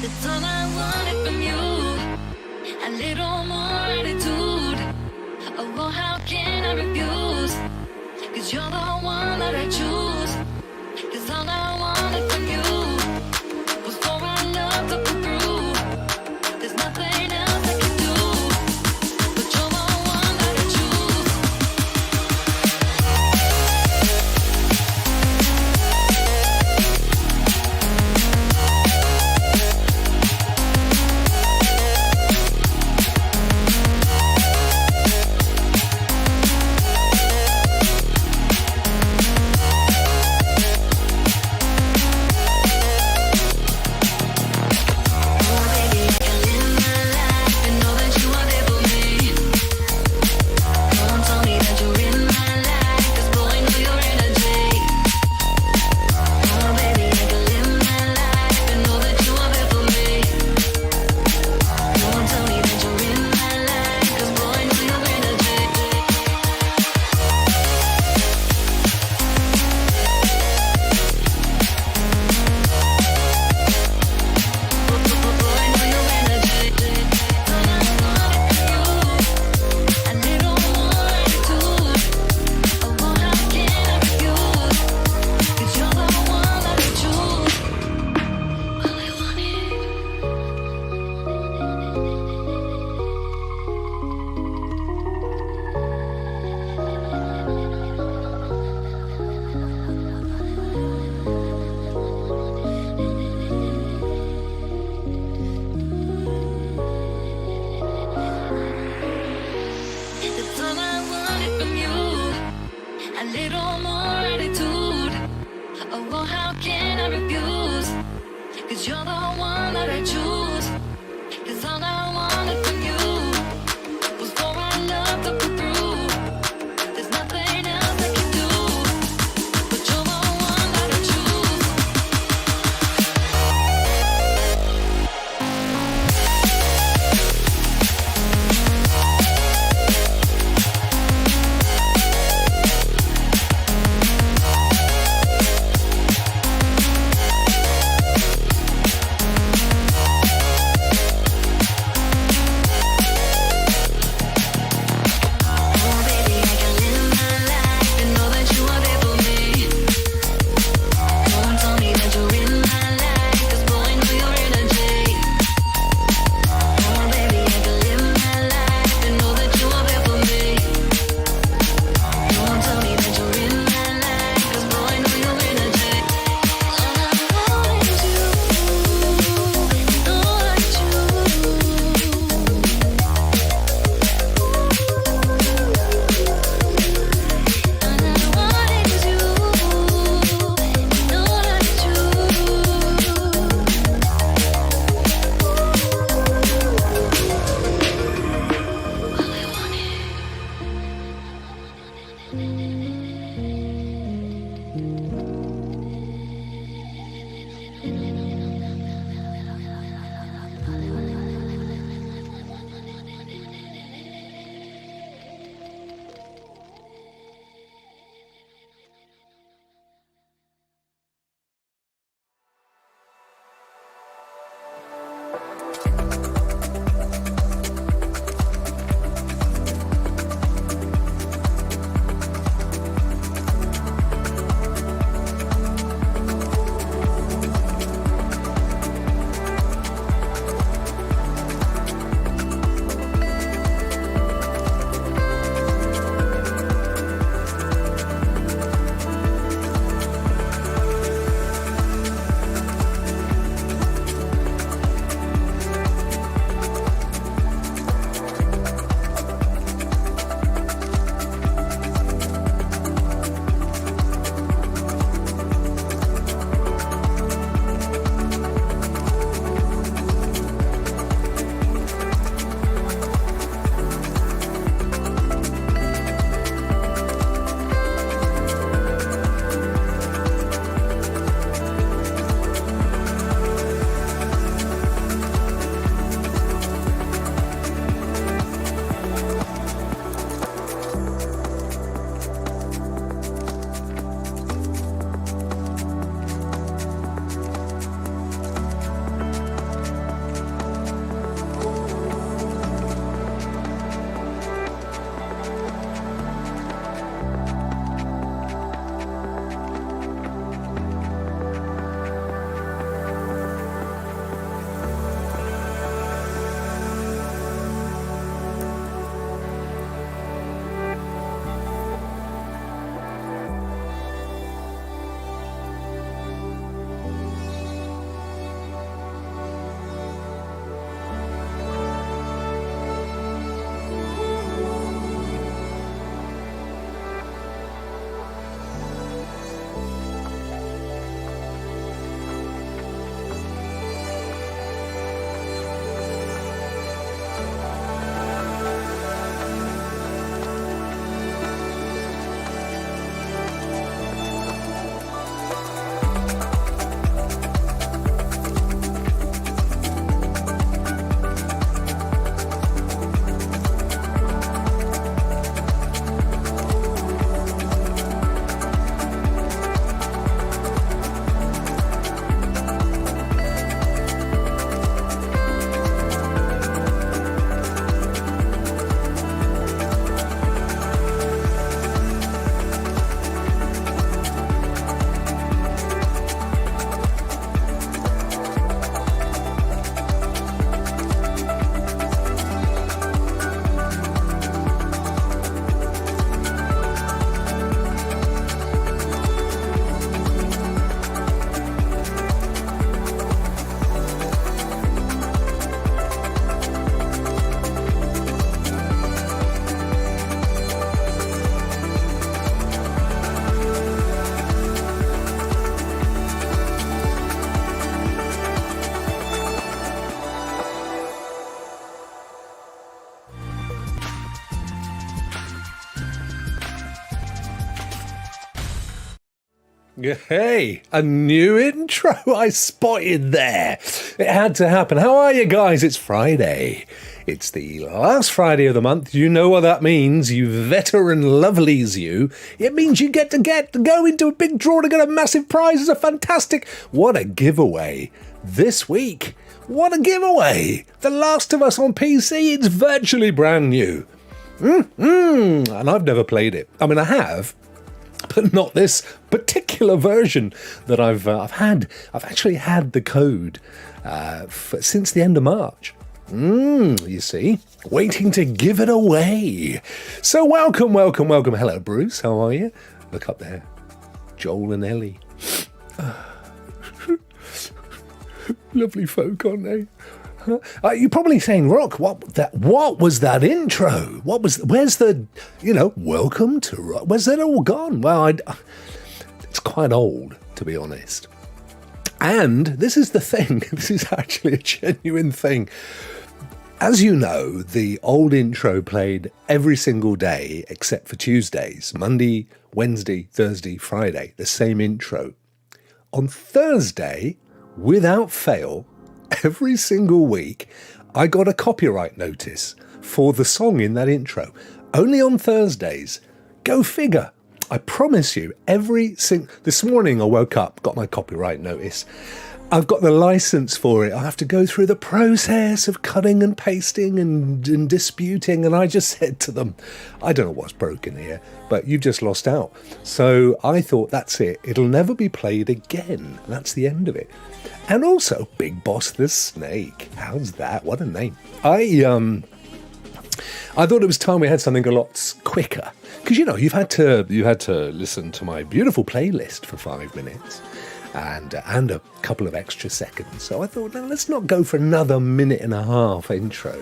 That's all I wanted from you. A little more attitude. Oh, well, how can I refuse? 'Cause you're the one that I choose. 'Cause all I wanted from you was for our love to come through. There's nothing else I can do, but you're the one that I choose. That's all I wanted from you. A little more attitude. Oh, well, how can I refuse? 'Cause you're the one that I choose. 'Cause all I wanted from you was for our love to come through. There's nothing else I can do, but you're the one that I choose. Hey, a new intro I spotted there. It had to happen. How are you guys? It's Friday. It's the last Friday of the month. You know what that means, you veteran lovelies, you. It means you get to go into a big draw to get a massive prize. It's a fantastic... What a giveaway this week. What a giveaway. The Last of Us on PC. It's virtually brand new. And I've never played it. I mean, I have, but not this particular version that I've had. I've actually had the code since the end of March. You see, waiting to give it away. So welcome. Hello, Bruce. How are you? Look up there. Joel and Ellie. Lovely folk, aren't they? You're probably saying, Rokk, what was that intro? Where's the, welcome to Rokk? Where's that all gone? Well, it's quite old, to be honest. And this is the thing. This is actually a genuine thing. As you know, the old intro played every single day except for Tuesdays. Monday, Wednesday, Thursday, Friday, the same intro. On Thursday, without fail, every single week, I got a copyright notice for the song in that intro. Only on Thursdays. Go figure. I promise you, this morning I woke up, got my copyright notice. I've got the license for it. I have to go through the process of cutting and pasting and disputing. And I just said to them, I don't know what's broken here, but you've just lost out. So I thought, that's it. It'll never be played again. That's the end of it. And also, Big Boss the Snake. How's that? What a name. I thought it was time we had something a lot quicker. Because, you had to listen to my beautiful playlist for 5 minutes. And a couple of extra seconds. So I thought, no, let's not go for another minute and a half intro.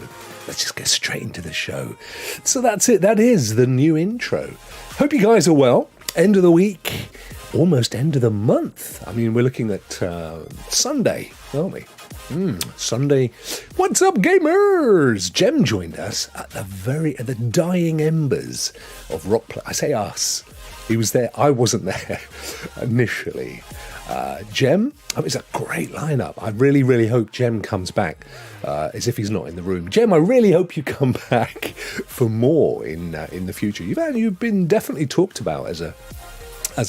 Let's just get straight into the show. So that's it. That is the new intro. Hope you guys are well. End of the week. Almost end of the month. I mean, we're looking at Sunday, aren't we? Sunday. What's up, gamers? Jem joined us at the dying embers of Rokk. I say us. He was there. I wasn't there initially. Jem, it's a great lineup. I really, really hope Jem comes back, as if he's not in the room. Jem, I really hope you come back for more in the future. You've been definitely talked about as a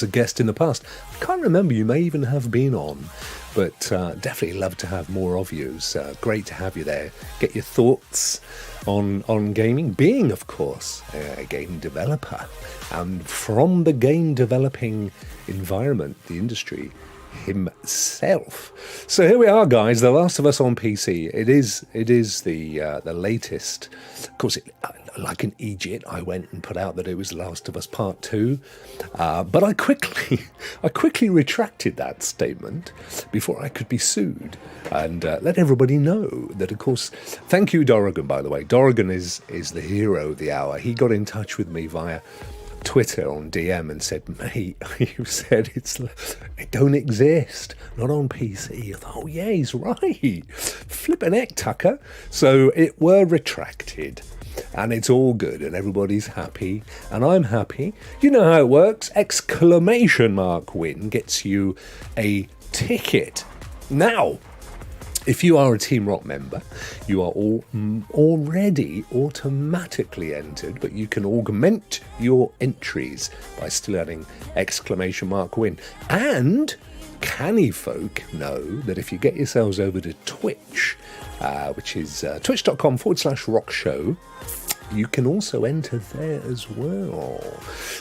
guest in the past. I can't remember, you may even have been on, but definitely love to have more of you. So great to have you there. Get your thoughts on gaming, being, of course, a game developer, and from the game developing environment, the industry himself. So here we are, guys. The Last of Us on PC. It is the latest. Of course, like an idiot, I went and put out that it was Last of Us Part 2, but I quickly retracted that statement before I could be sued, and let everybody know that, of course, thank you, Dorrigan, by the way. Dorrigan is the hero of the hour. He got in touch with me via Twitter on DM and said, mate, you said it don't exist, not on PC. I thought, oh yeah, he's right. Flippin' heck, Tucker. So it were retracted. And it's all good, and everybody's happy, and I'm happy. You know how it works. Exclamation mark win gets you a ticket. Now, if you are a Team Rokk member, you are all already automatically entered, but you can augment your entries by still adding exclamation mark win. And canny folk know that if you get yourselves over to Twitch, which is twitch.com/Rokk Show, you can also enter there as well.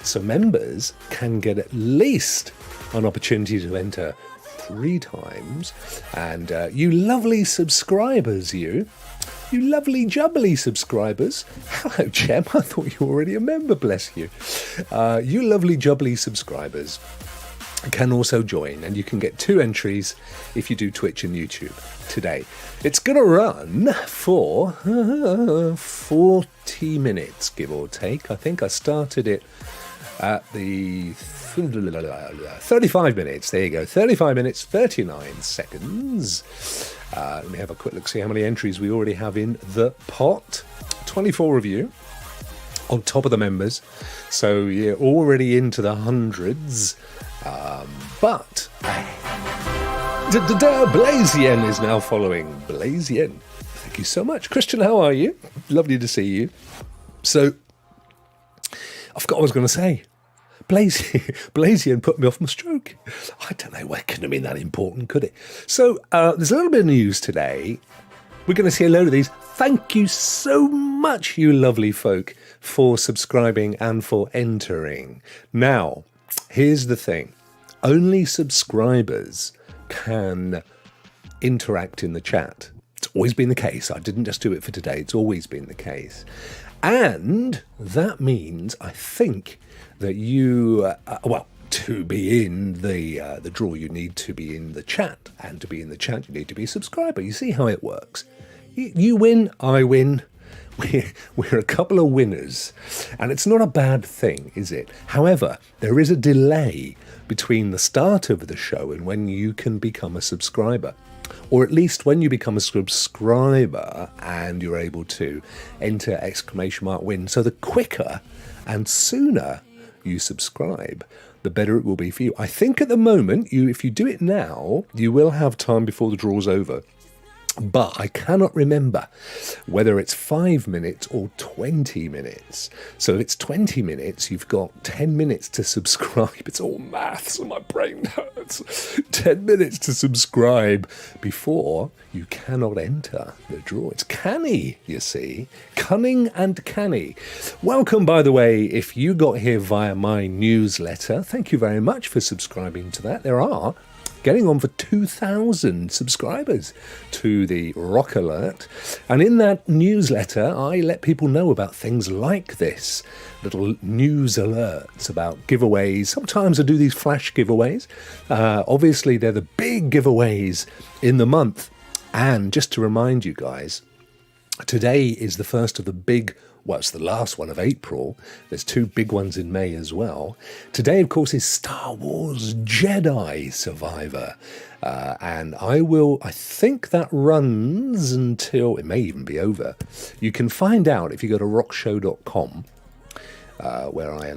So members can get at least an opportunity to enter 3 times. And you lovely subscribers, you lovely jubbly subscribers. Hello, Jem. I thought you were already a member, bless you. You lovely jubbly subscribers can also join, and you can get 2 entries if you do Twitch and YouTube today. It's going to run for 40 minutes, give or take. I think I started it at the 35 minutes. There you go. 35 minutes, 39 seconds. Let me have a quick look, see how many entries we already have in the pot. 24 of you on top of the members. So you're already into the hundreds. But Blazien is now following. Blazien. Thank you so much. Christian, how are you? Lovely to see you. So, I forgot what I was going to say. Blazien put me off my stroke. I don't know, it couldn't have been that important, could it? So, there's a little bit of news today. We're going to see a load of these. Thank you so much, you lovely folk, for subscribing and for entering. Now, here's the thing. Only subscribers can interact in the chat. It's always been the case. I didn't just do it for today. It's always been the case. And that means, I think, that you, to be in the draw, you need to be in the chat. And to be in the chat, you need to be a subscriber. You see how it works. You win, I win. We're a couple of winners. And it's not a bad thing, is it? However, there is a delay between the start of the show and when you can become a subscriber. Or at least when you become a subscriber and you're able to enter !win. So the quicker and sooner you subscribe, the better it will be for you. I think at the moment, if you do it now, you will have time before the draw's over. But I cannot remember whether it's 5 minutes or 20 minutes. So if it's 20 minutes, you've got 10 minutes to subscribe. It's all maths and my brain hurts. 10 minutes to subscribe before you cannot enter the draw. It's canny, you see. Cunning and canny. Welcome, by the way, if you got here via my newsletter. Thank you very much for subscribing to that. There are getting on for 2,000 subscribers to the Rokk Alert. And in that newsletter, I let people know about things like this, little news alerts about giveaways. Sometimes I do these flash giveaways. Obviously, they're the big giveaways in the month. And just to remind you guys, today is the first of the big, well, it's the last one of April. There's 2 big ones in May as well. Today, of course, is Star Wars Jedi Survivor. And I think that runs until, it may even be over. You can find out if you go to rockshow.com, where I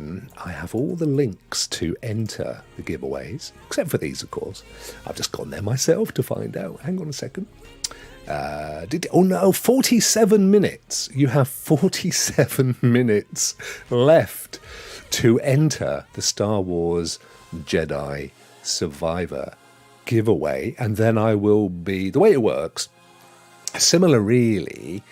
have all the links to enter the giveaways, except for these, of course. I've just gone there myself to find out. Hang on a second. 47 minutes. You have 47 minutes left to enter the Star Wars Jedi Survivor giveaway. And then I will be, the way it works, similar really,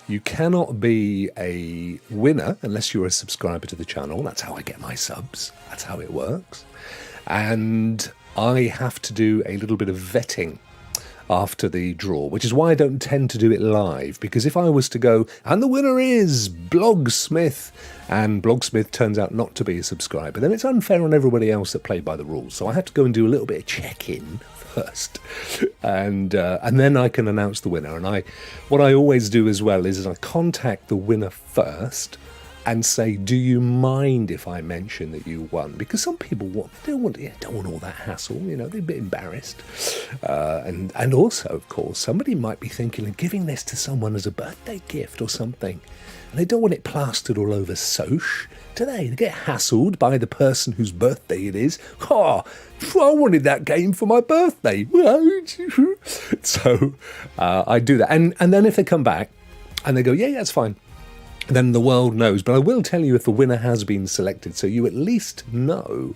you cannot be a winner unless you're a subscriber to the channel. That's how I get my subs. That's how it works. And I have to do a little bit of vetting after the draw, which is why I don't tend to do it live, because if I was to go, and the winner is Blogsmith, and Blogsmith turns out not to be a subscriber, then it's unfair on everybody else that played by the rules. So I have to go and do a little bit of check-in first, and then I can announce the winner. And what I always do as well is I contact the winner first and say, do you mind if I mention that you won? Because some people don't want all that hassle, they're a bit embarrassed. And also, of course, somebody might be thinking of giving this to someone as a birthday gift or something. And they don't want it plastered all over Soch, do they? They get hassled by the person whose birthday it is. Oh, I wanted that game for my birthday. So I do that. And then if they come back and they go, yeah, that's fine, then the world knows. But I will tell you if the winner has been selected, so you at least know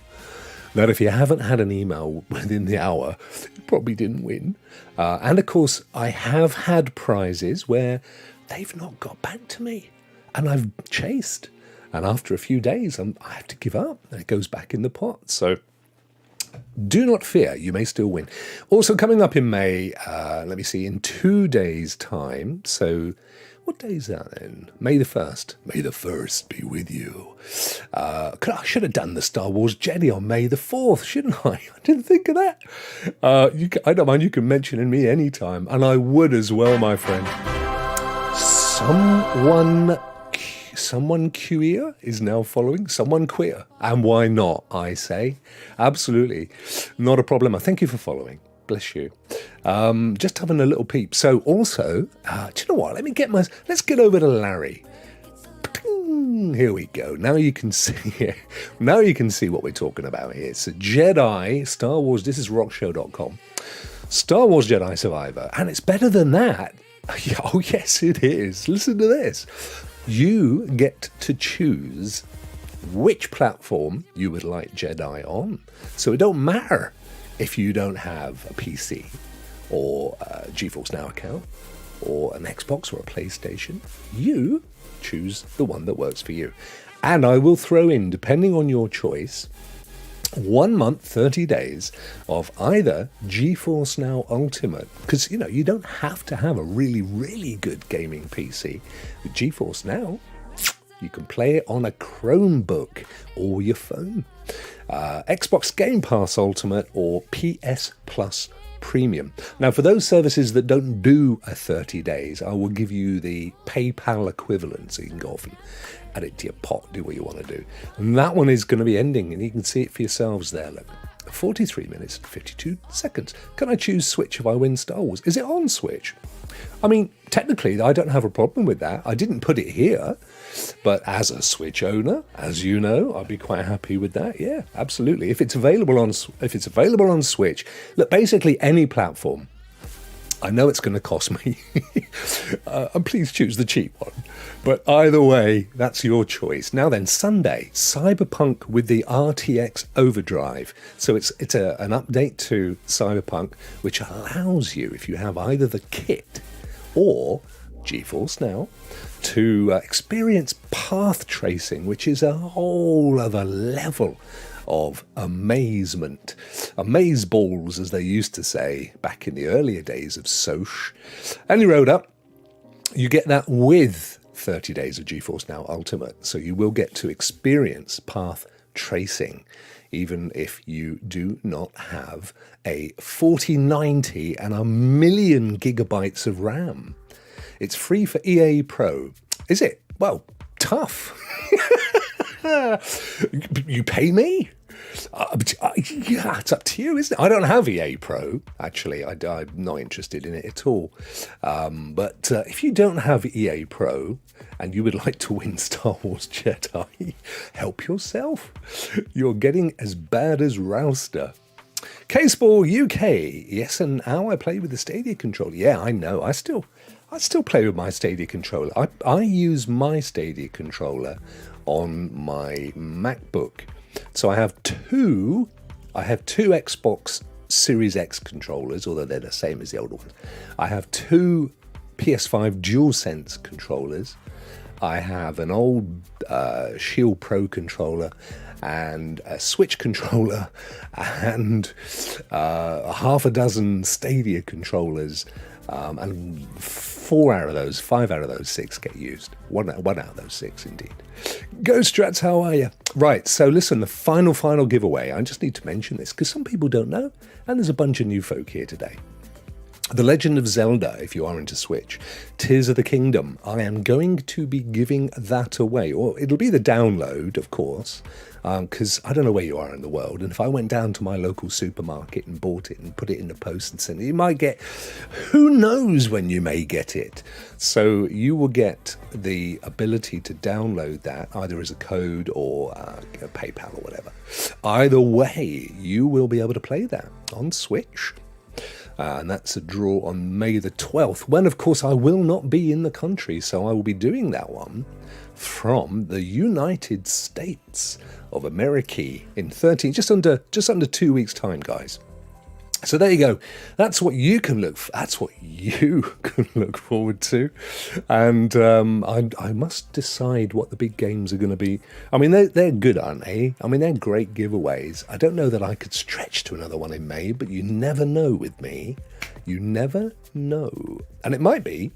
that if you haven't had an email within the hour, you probably didn't win. And of course, I have had prizes where they've not got back to me, and I've chased. And after a few days, I have to give up, and it goes back in the pot. So do not fear, you may still win. Also coming up in May, let me see, in 2 days' time, so what day is that then? May the 1st. May the 1st be with you. I should have done the Star Wars Jedi on May the 4th, shouldn't I? I didn't think of that. I don't mind, you can mention me anytime. And I would as well, my friend. Someone queer is now following. Someone queer. And why not, I say. Absolutely. Not a problem. Thank you for following. Bless you. Just having a little peep. So also, do you know what? Let's get over to Larry. Here we go. Now you can see. Now you can see what we're talking about here. So Jedi, Star Wars. This is rockshow.com. Star Wars Jedi Survivor, and it's better than that. Oh yes, it is. Listen to this. You get to choose which platform you would like Jedi on. So it don't matter if you don't have a PC or a GeForce Now account or an Xbox or a PlayStation. You choose the one that works for you. And I will throw in, depending on your choice, 1 month, 30 days of either GeForce Now Ultimate, because, you don't have to have a really, really good gaming PC. With GeForce Now, you can play it on a Chromebook or your phone. Xbox Game Pass Ultimate or PS Plus Premium. Now, for those services that don't do a 30 days, I will give you the PayPal equivalent, so you can go off and add it to your pot, do what you want to do. And that one is going to be ending, and you can see it for yourselves there. Look, 43 minutes and 52 seconds. Can I choose Switch if I win Star Wars? Is it on Switch? I mean, technically, I don't have a problem with that. I didn't put it here, but as a Switch owner, as you know, I'd be quite happy with that. Yeah, absolutely. If it's available on Switch, look, basically any platform. I know it's going to cost me, and please choose the cheap one. But either way, that's your choice. Now then, Sunday, Cyberpunk with the RTX Overdrive. So it's an update to Cyberpunk, which allows you, if you have either the kit or GeForce Now, to experience path tracing, which is a whole other level of amazement. Amazeballs, as they used to say back in the earlier days of Soch. And you rode up, you get that with 30 days of GeForce Now Ultimate. So you will get to experience path tracing, even if you do not have a 4090 and a million gigabytes of RAM. It's free for EA Pro. Is it? Well, tough. You pay me? Yeah, it's up to you, isn't it? I don't have EA Pro, actually. I'm not interested in it at all. But if you don't have EA Pro and you would like to win Star Wars Jedi, help yourself. You're getting as bad as Rouster. Caseball UK. Yes, and how I play with the Stadia controller. Yeah, I know. I still play with my Stadia controller. I use my Stadia controller on my MacBook. So I have two Xbox Series X controllers, although they're the same as the older ones. I have two PS5 DualSense controllers. I have an old Shield Pro controller and a Switch controller and half a dozen Stadia controllers. And 5 out of those 6 get used. One out of those 6, indeed. Ghost Strats, how are you? Right, so listen, the final giveaway. I just need to mention this because some people don't know, and there's a bunch of new folk here today. The Legend of Zelda, if you are into Switch, Tears of the Kingdom. I am going to be giving that away, or it'll be the download, of course, because I don't know where you are in the world, and if I went down to my local supermarket and bought it and put it in the post and sent it, you might get, who knows when you may get it. So you will get the ability to download that either as a code or PayPal or whatever. Either way, you will be able to play that on Switch. And that's a draw on May the 12th, when, of course, I will not be in the country. So I will be doing that one from the United States of America in just under 2 weeks' time, guys. So there you go. That's what you can look forward to. And I must decide what the big games are going to be. I mean, they're good, aren't they? I mean, they're great giveaways. I don't know that I could stretch to another one in May, but you never know with me. You never know. And it might be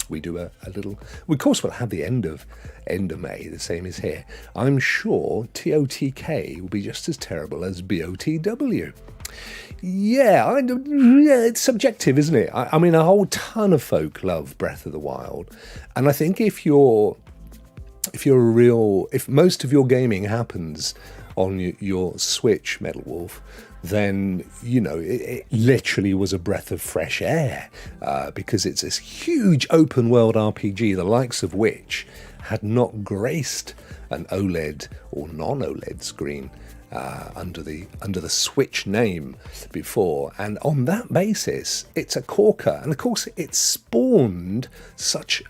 we do a little. Of course, we'll have the end of May, the same as here. I'm sure TOTK will be just as terrible as BOTW. Yeah, it's subjective, isn't it? I mean, a whole ton of folk love Breath of the Wild, and I think if most of your gaming happens on your Switch, Metal Wolf, then it literally was a breath of fresh air because it's this huge open world RPG, the likes of which had not graced an OLED or non-OLED screen under the Switch name before, and on that basis it's a corker. And of course it spawned such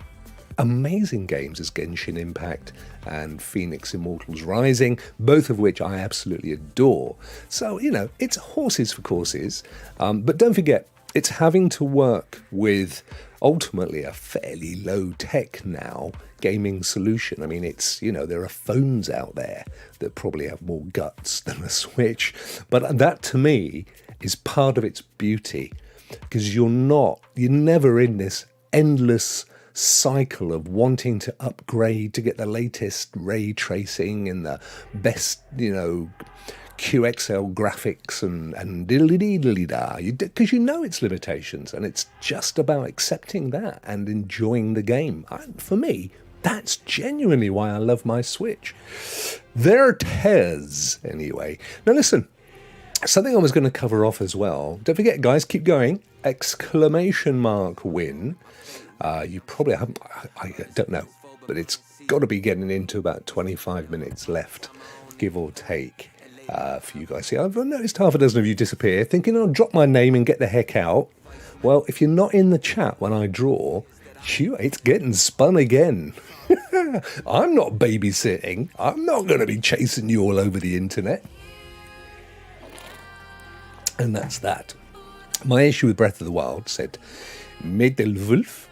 amazing games as Genshin Impact and Phoenix Immortals Rising, both of which I absolutely adore. So, it's horses for courses, but don't forget, it's having to work with ultimately a fairly low-tech now gaming solution. I mean, there are phones out there that probably have more guts than a Switch, but that to me is part of its beauty, because you're never in this endless cycle of wanting to upgrade to get the latest ray tracing and the best, QXL graphics and diddly-dee-diddly-da, because its limitations, and it's just about accepting that and enjoying the game. For me, that's genuinely why I love my Switch. There it is, anyway. Now listen, something I was going to cover off as well. Don't forget, guys, keep going. ! Win. You probably haven't, I don't know, but it's got to be getting into about 25 minutes left, give or take. For you guys. See, I've noticed half a dozen of you disappear, thinking I'll drop my name and get the heck out. Well, if you're not in the chat when I draw, it's getting spun again. I'm not babysitting. I'm not going to be chasing you all over the internet. And that's that. My issue with Breath of the Wild, said Medelwulf,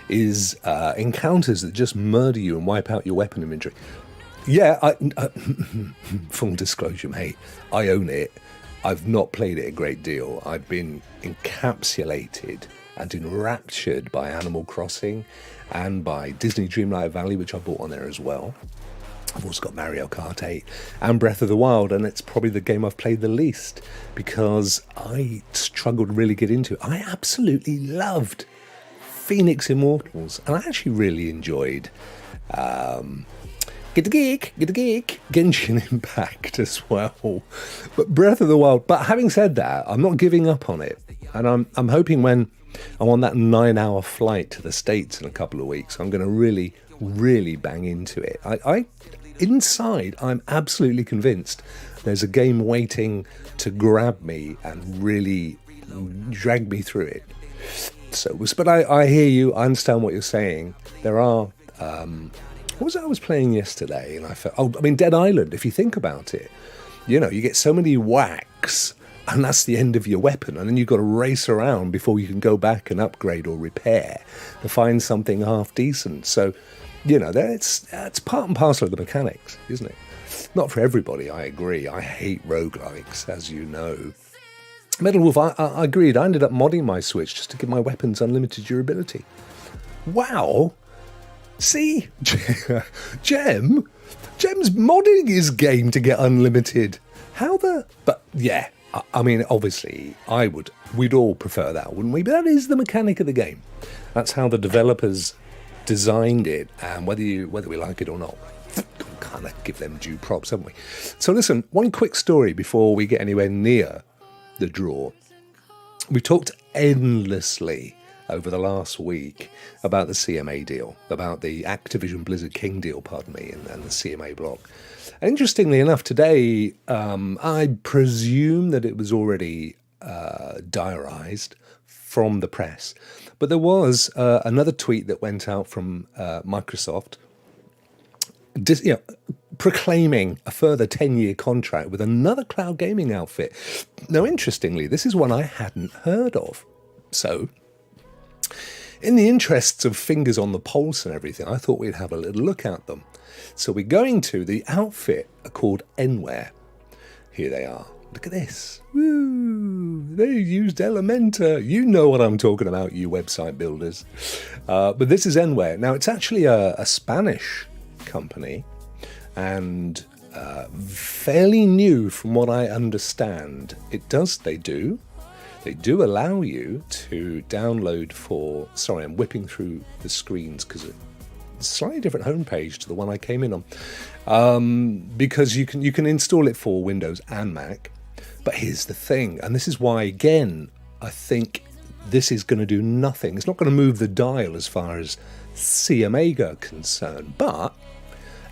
is encounters that just murder you and wipe out your weapon inventory. Yeah, full disclosure, mate, I own it. I've not played it a great deal. I've been encapsulated and enraptured by Animal Crossing and by Disney Dreamlight Valley, which I bought on there as well. I've also got Mario Kart 8 and Breath of the Wild, and it's probably the game I've played the least because I struggled to really get into it. I absolutely loved Phoenix Immortals, and I actually really enjoyed Get the geek, Genshin Impact as well. But Breath of the Wild, but having said that, I'm not giving up on it. And I'm hoping when I'm on that 9-hour flight to the States in a couple of weeks, I'm going to really, really bang into it. Inside, I'm absolutely convinced there's a game waiting to grab me and really drag me through it. So, but I hear you, I understand what you're saying. There are... what was it I was playing yesterday? And I felt, Dead Island, if you think about it. You get so many whacks, and that's the end of your weapon. And then you've got to race around before you can go back and upgrade or repair to find something half decent. So, that's part and parcel of the mechanics, isn't it? Not for everybody, I agree. I hate roguelikes, as you know. Metal Wolf, I agreed. I ended up modding my Switch just to give my weapons unlimited durability. Wow! See, Gem's modding his game to get unlimited. But yeah, obviously we'd all prefer that, wouldn't we? But that is the mechanic of the game. That's how the developers designed it, and whether we like it or not, kind of give them due props, haven't we? So listen, one quick story before we get anywhere near the draw. We talked endlessly over the last week about the CMA deal, about the Activision Blizzard King deal, and the CMA block. Interestingly enough, today, I presume that it was already diarised from the press, but there was another tweet that went out from Microsoft proclaiming a further 10-year contract with another cloud gaming outfit. Now, interestingly, this is one I hadn't heard of. So, in the interests of fingers on the pulse and everything, I thought we'd have a little look at them. So we're going to the outfit called Enware. Here they are. Look at this. Woo! They used Elementor. You know what I'm talking about, you website builders. But this is Enware. Now, it's actually a Spanish company and fairly new from what I understand. They do allow you to download sorry, I'm whipping through the screens because it's a slightly different homepage to the one I came in on. Because you can install it for Windows and Mac. But here's the thing, and this is why, again, I think this is going to do nothing. It's not going to move the dial as far as CMA are concerned. But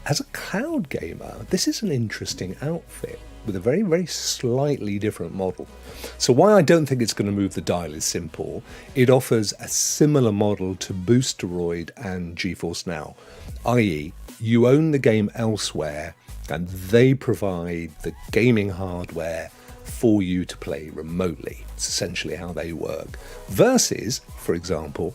as a cloud gamer, this is an interesting outfit with a very, very slightly different model. So why I don't think it's going to move the dial is simple. It offers a similar model to Boosteroid and GeForce Now, i.e. you own the game elsewhere and they provide the gaming hardware for you to play remotely. It's essentially how they work. Versus, for example,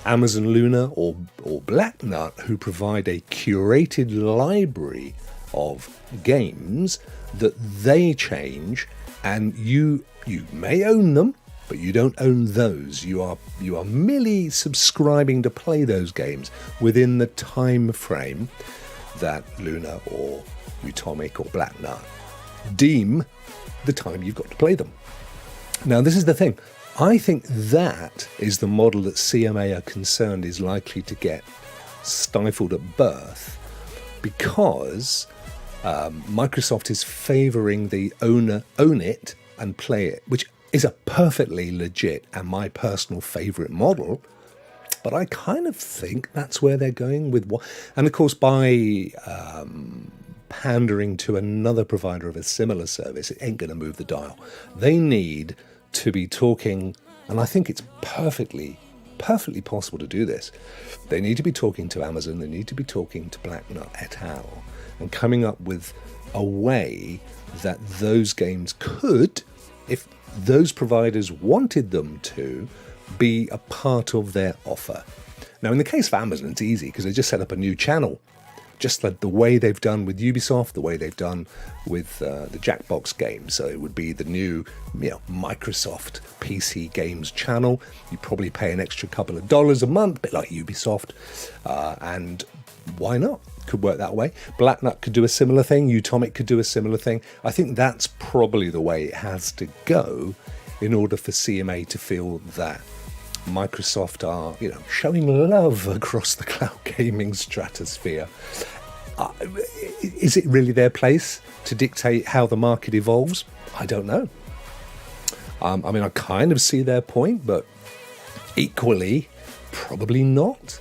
Amazon Luna or Blacknut, who provide a curated library of games that they change, and you may own them, but you don't own those. You are merely subscribing to play those games within the time frame that Luna or Utomic or Blacknut deem the time you've got to play them. Now, this is the thing. I think that is the model that CMA are concerned is likely to get stifled at birth, because Microsoft is favouring the own it and play it, which is a perfectly legit and my personal favourite model. But I kind of think that's where they're going with what, and of course by pandering to another provider of a similar service, it ain't going to move the dial. They need to be talking, and I think it's perfectly possible to do this. They need to be talking to Amazon, they need to be talking to Blacknut et al. And coming up with a way that those games could, if those providers wanted them to, be a part of their offer. Now, in the case of Amazon, it's easy because they just set up a new channel, just like the way they've done with Ubisoft, the way they've done with the Jackbox games. So it would be the new, Microsoft PC games channel. You probably pay an extra couple of dollars a month, a bit like Ubisoft, and why not? Could work that way. Blacknut could do a similar thing. Utomic could do a similar thing. I think that's probably the way it has to go in order for CMA to feel that Microsoft are, showing love across the cloud gaming stratosphere. Is it really their place to dictate how the market evolves? I don't know. I kind of see their point, but equally, probably not.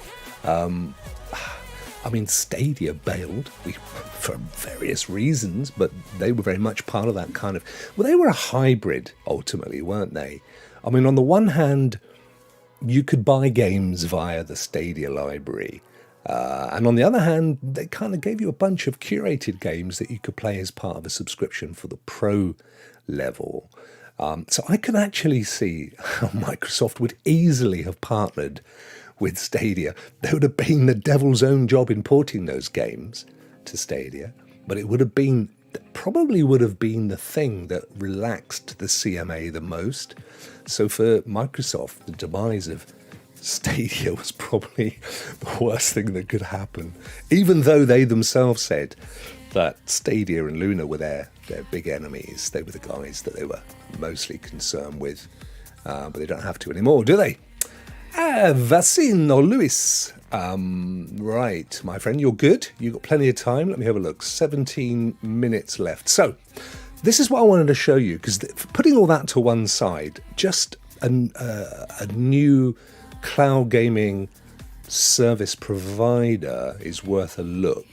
Stadia bailed for various reasons, but they were very much part of that kind of... Well, they were a hybrid, ultimately, weren't they? On the one hand, you could buy games via the Stadia library. And on the other hand, they kind of gave you a bunch of curated games that you could play as part of a subscription for the pro level. So I could actually see how Microsoft would easily have partnered with Stadia. There would have been the devil's own job importing those games to Stadia, but it probably would have been the thing that relaxed the CMA the most. So for Microsoft, the demise of Stadia was probably the worst thing that could happen, even though they themselves said that Stadia and Luna were their big enemies. They were the guys that they were mostly concerned with, but they don't have to anymore, do they? Vaccine or Lewis. Right, my friend, you're good. You've got plenty of time. Let me have a look. 17 minutes left. So this is what I wanted to show you, because putting all that to one side, just a new cloud gaming service provider is worth a look.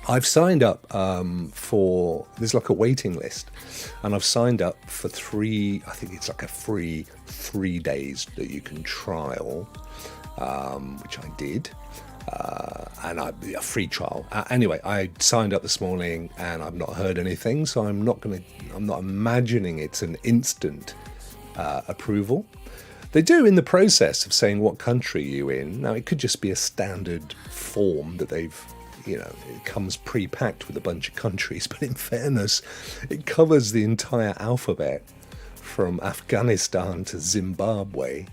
I've signed up there's like a waiting list, and I've signed up for I think it's like a free 3 days that you can trial, which I did, and a free trial. Anyway, I signed up this morning and I've not heard anything, so I'm not imagining it's an instant approval. They do in the process of saying what country you're in. Now, it could just be a standard form that they've, it comes pre-packed with a bunch of countries, but in fairness, it covers the entire alphabet from Afghanistan to Zimbabwe.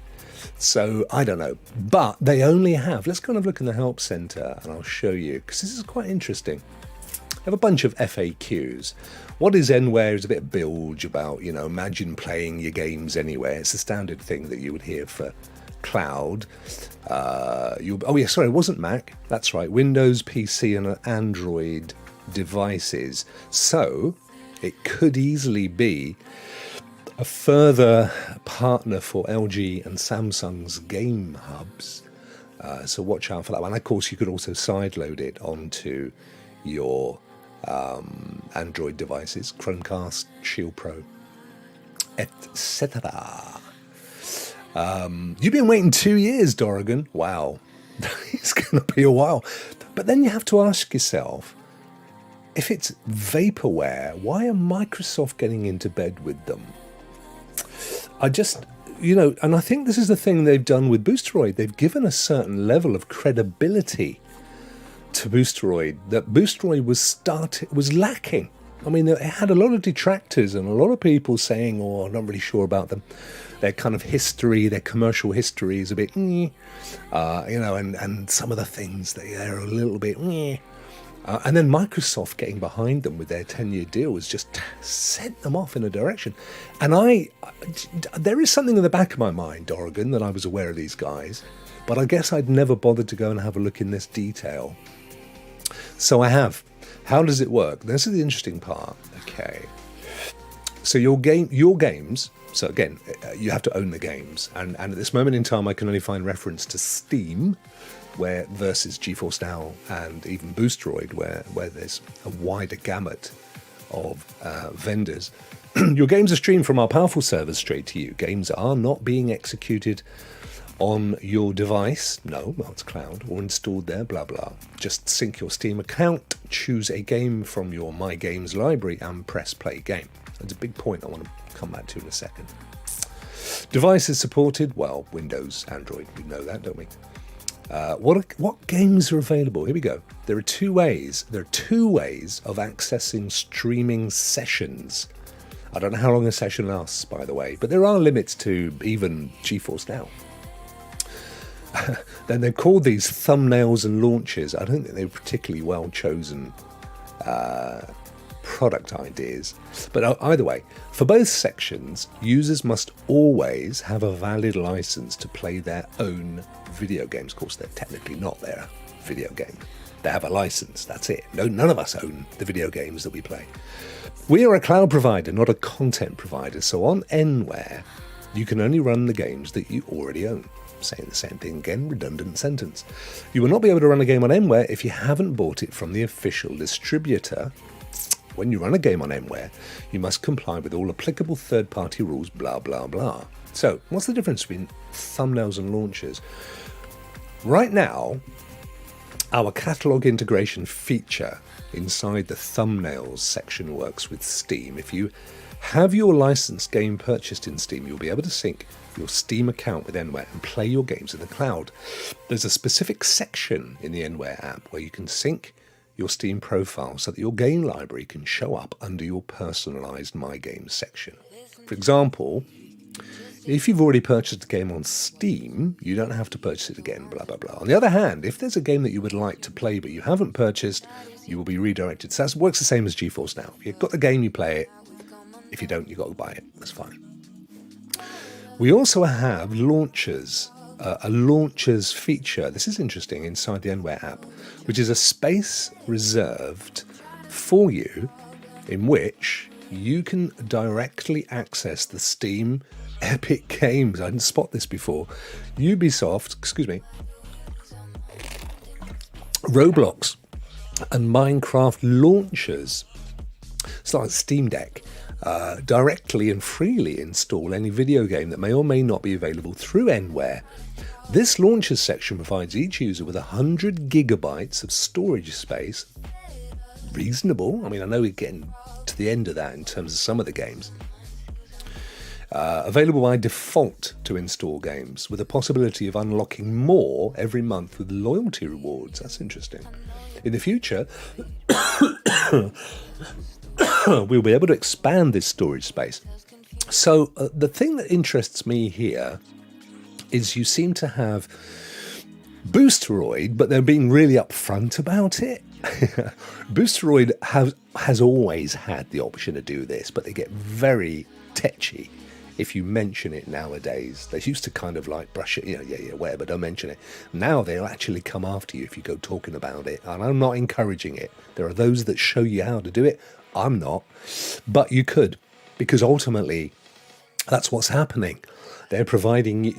So I don't know, but they only have, let's kind of look in the help center and I'll show you, because this is quite interesting. They have a bunch of FAQs. What is anywhere is a bit bilge about, imagine playing your games anywhere. It's a standard thing that you would hear for cloud. It wasn't Mac. That's right. Windows, PC and Android devices. So it could easily be a further partner for LG and Samsung's game hubs. So watch out for that one. Of course, you could also sideload it onto your Android devices, Chromecast, Shield Pro, etc. You've been waiting 2 years, Dorrigan. Wow. It's going to be a while. But then you have to ask yourself, if it's vaporware, why are Microsoft getting into bed with them? And I think this is the thing they've done with Boosteroid. They've given a certain level of credibility to Boosteroid that Boosteroid was lacking. I mean, it had a lot of detractors and a lot of people saying, "Oh, I'm not really sure about them." Their kind of history, their commercial history is a bit, and some of the things they're a little bit, and then Microsoft getting behind them with their 10-year deal has just sent them off in a direction. And there is something in the back of my mind, Oregon, that I was aware of these guys, but I guess I'd never bothered to go and have a look in this detail. So I have. How does it work? This is the interesting part. Okay. So your games. So again, you have to own the games, and at this moment in time, I can only find reference to Steam, where versus GeForce Now and even Boosteroid, where there's a wider gamut of vendors. Your games are streamed from our powerful servers straight to you. Games are not being executed on your device, no, well, it's cloud, or installed there, blah, blah. Just sync your Steam account, choose a game from your My Games library, and press play game. That's a big point I want to come back to in a second. Devices supported, well, Windows, Android, we know that, don't we? What games are available? Here we go. There are two ways of accessing streaming sessions. I don't know how long a session lasts, by the way, but there are limits to even GeForce Now. Then they're called these thumbnails and launches. I don't think they're particularly well chosen product ideas. But either way, for both sections, users must always have a valid license to play their own video games. Of course, they're technically not their video game. They have a license, that's it. No, none of us own the video games that we play. We are a cloud provider, not a content provider. So on Nware, you can only run the games that you already own. Saying the same thing again, redundant sentence. You will not be able to run a game on Nware if you haven't bought it from the official distributor. When you run a game on Nware, you must comply with all applicable third-party rules, blah, blah, blah. So, what's the difference between thumbnails and launchers? Right now, our catalog integration feature inside the thumbnails section works with Steam. If you have your licensed game purchased in Steam, you'll be able to sync your Steam account with Nware and play your games in the cloud. There's a specific section in the Nware app where you can sync your Steam profile so that your game library can show up under your personalized My Games section. For example, if you've already purchased a game on Steam, you don't have to purchase it again, blah, blah, blah. On the other hand, if there's a game that you would like to play but you haven't purchased, you will be redirected. So that works the same as GeForce Now. If you've got the game, you play it. If you don't, you've got to buy it. That's fine. We also have launchers, a launchers feature. This is interesting inside the Nware app, which is a space reserved for you in which you can directly access the Steam Epic Games. I didn't spot this before. Ubisoft, Roblox and Minecraft launchers. It's like Steam Deck. Directly and freely install any video game that may or may not be available through Nware. This launchers section provides each user with 100 gigabytes of storage space. Reasonable. I mean, I know we're getting to the end of that in terms of some of the games. Available by default to install games, with a possibility of unlocking more every month with loyalty rewards. That's interesting. In the future, we'll be able to expand this storage space. So the thing that interests me here is you seem to have Boosteroid, but they're being really upfront about it. Boosteroid has always had the option to do this, but they get very tetchy if you mention it nowadays. They used to kind of like brush it, yeah, whatever, don't mention it. Now they'll actually come after you if you go talking about it, and I'm not encouraging it. There are those that show you how to do it. I'm not, but you could, because ultimately That's what's happening. They're providing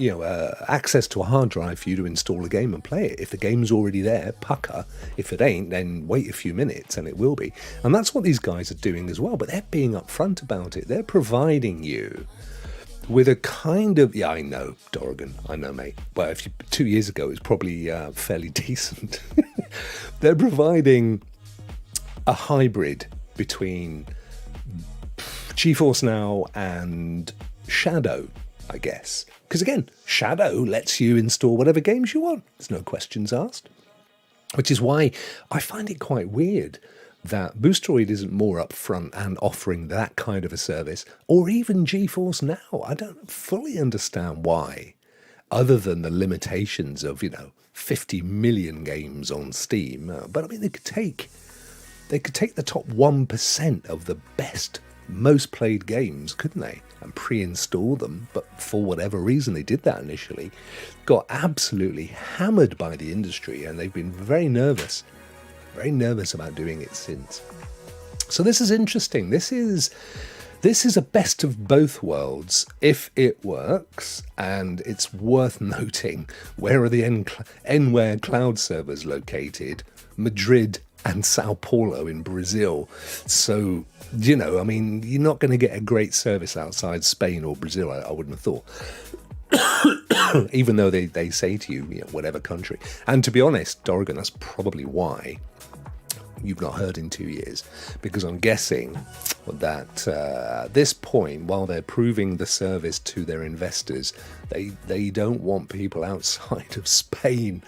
access to a hard drive for you to install a game and play it. If the game's already there, pucker. If it ain't, then wait a few minutes and it will be. And that's what these guys are doing as well. But they're being upfront about it. They're providing you with a kind of, yeah, I know, Dorrigan, I know, mate. Well, 2 years ago, it was probably fairly decent. They're providing a hybrid between GeForce Now and Shadow, I guess. Because again, Shadow lets you install whatever games you want. There's no questions asked. Which is why I find it quite weird that Boostroid isn't more upfront and offering that kind of a service, or even GeForce Now. I don't fully understand why, other than the limitations of 50 million games on Steam. But I mean, they could take the top 1% of the best, most played games, couldn't they? And pre-install them. But for whatever reason, they did that initially. Got absolutely hammered by the industry, and they've been very nervous about doing it since. So this is interesting. This is a best of both worlds if it works, and it's worth noting, where are the Enware cloud servers located? Madrid and Sao Paulo in Brazil. So, I mean, you're not going to get a great service outside Spain or Brazil, I wouldn't have thought. Even though they say to you, whatever country. And to be honest, Dorrigan, that's probably why you've not heard in 2 years, because I'm guessing that at this point, while they're proving the service to their investors, they don't want people outside of Spain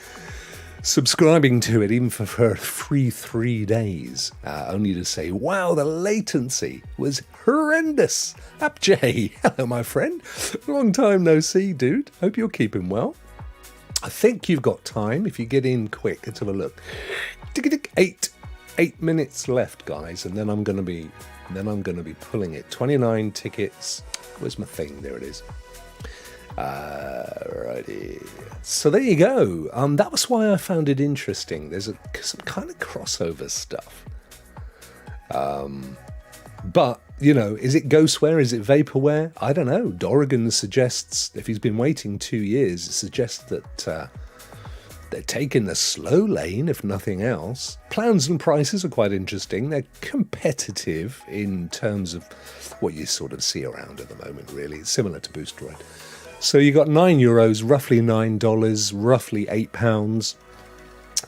subscribing to it, even for a free 3 days, only to say, wow, the latency was horrendous. Apjay, hello my friend, long time no see, dude, hope you're keeping well. I think you've got time if you get in quick. Let's have a look. 8 minutes left, guys, and then I'm going to be pulling it. 29 tickets. Where's my thing? There it is. Righty. So there you go. That was why I found it interesting. There's some kind of crossover stuff. But, is it ghostware? Is it vaporware? I don't know. Dorrigan suggests, if he's been waiting 2 years, it suggests that they're taking the slow lane, if nothing else. Plans and prices are quite interesting. They're competitive in terms of what you sort of see around at the moment, really. It's similar to Boostroid. So you got €9, roughly $9, roughly £8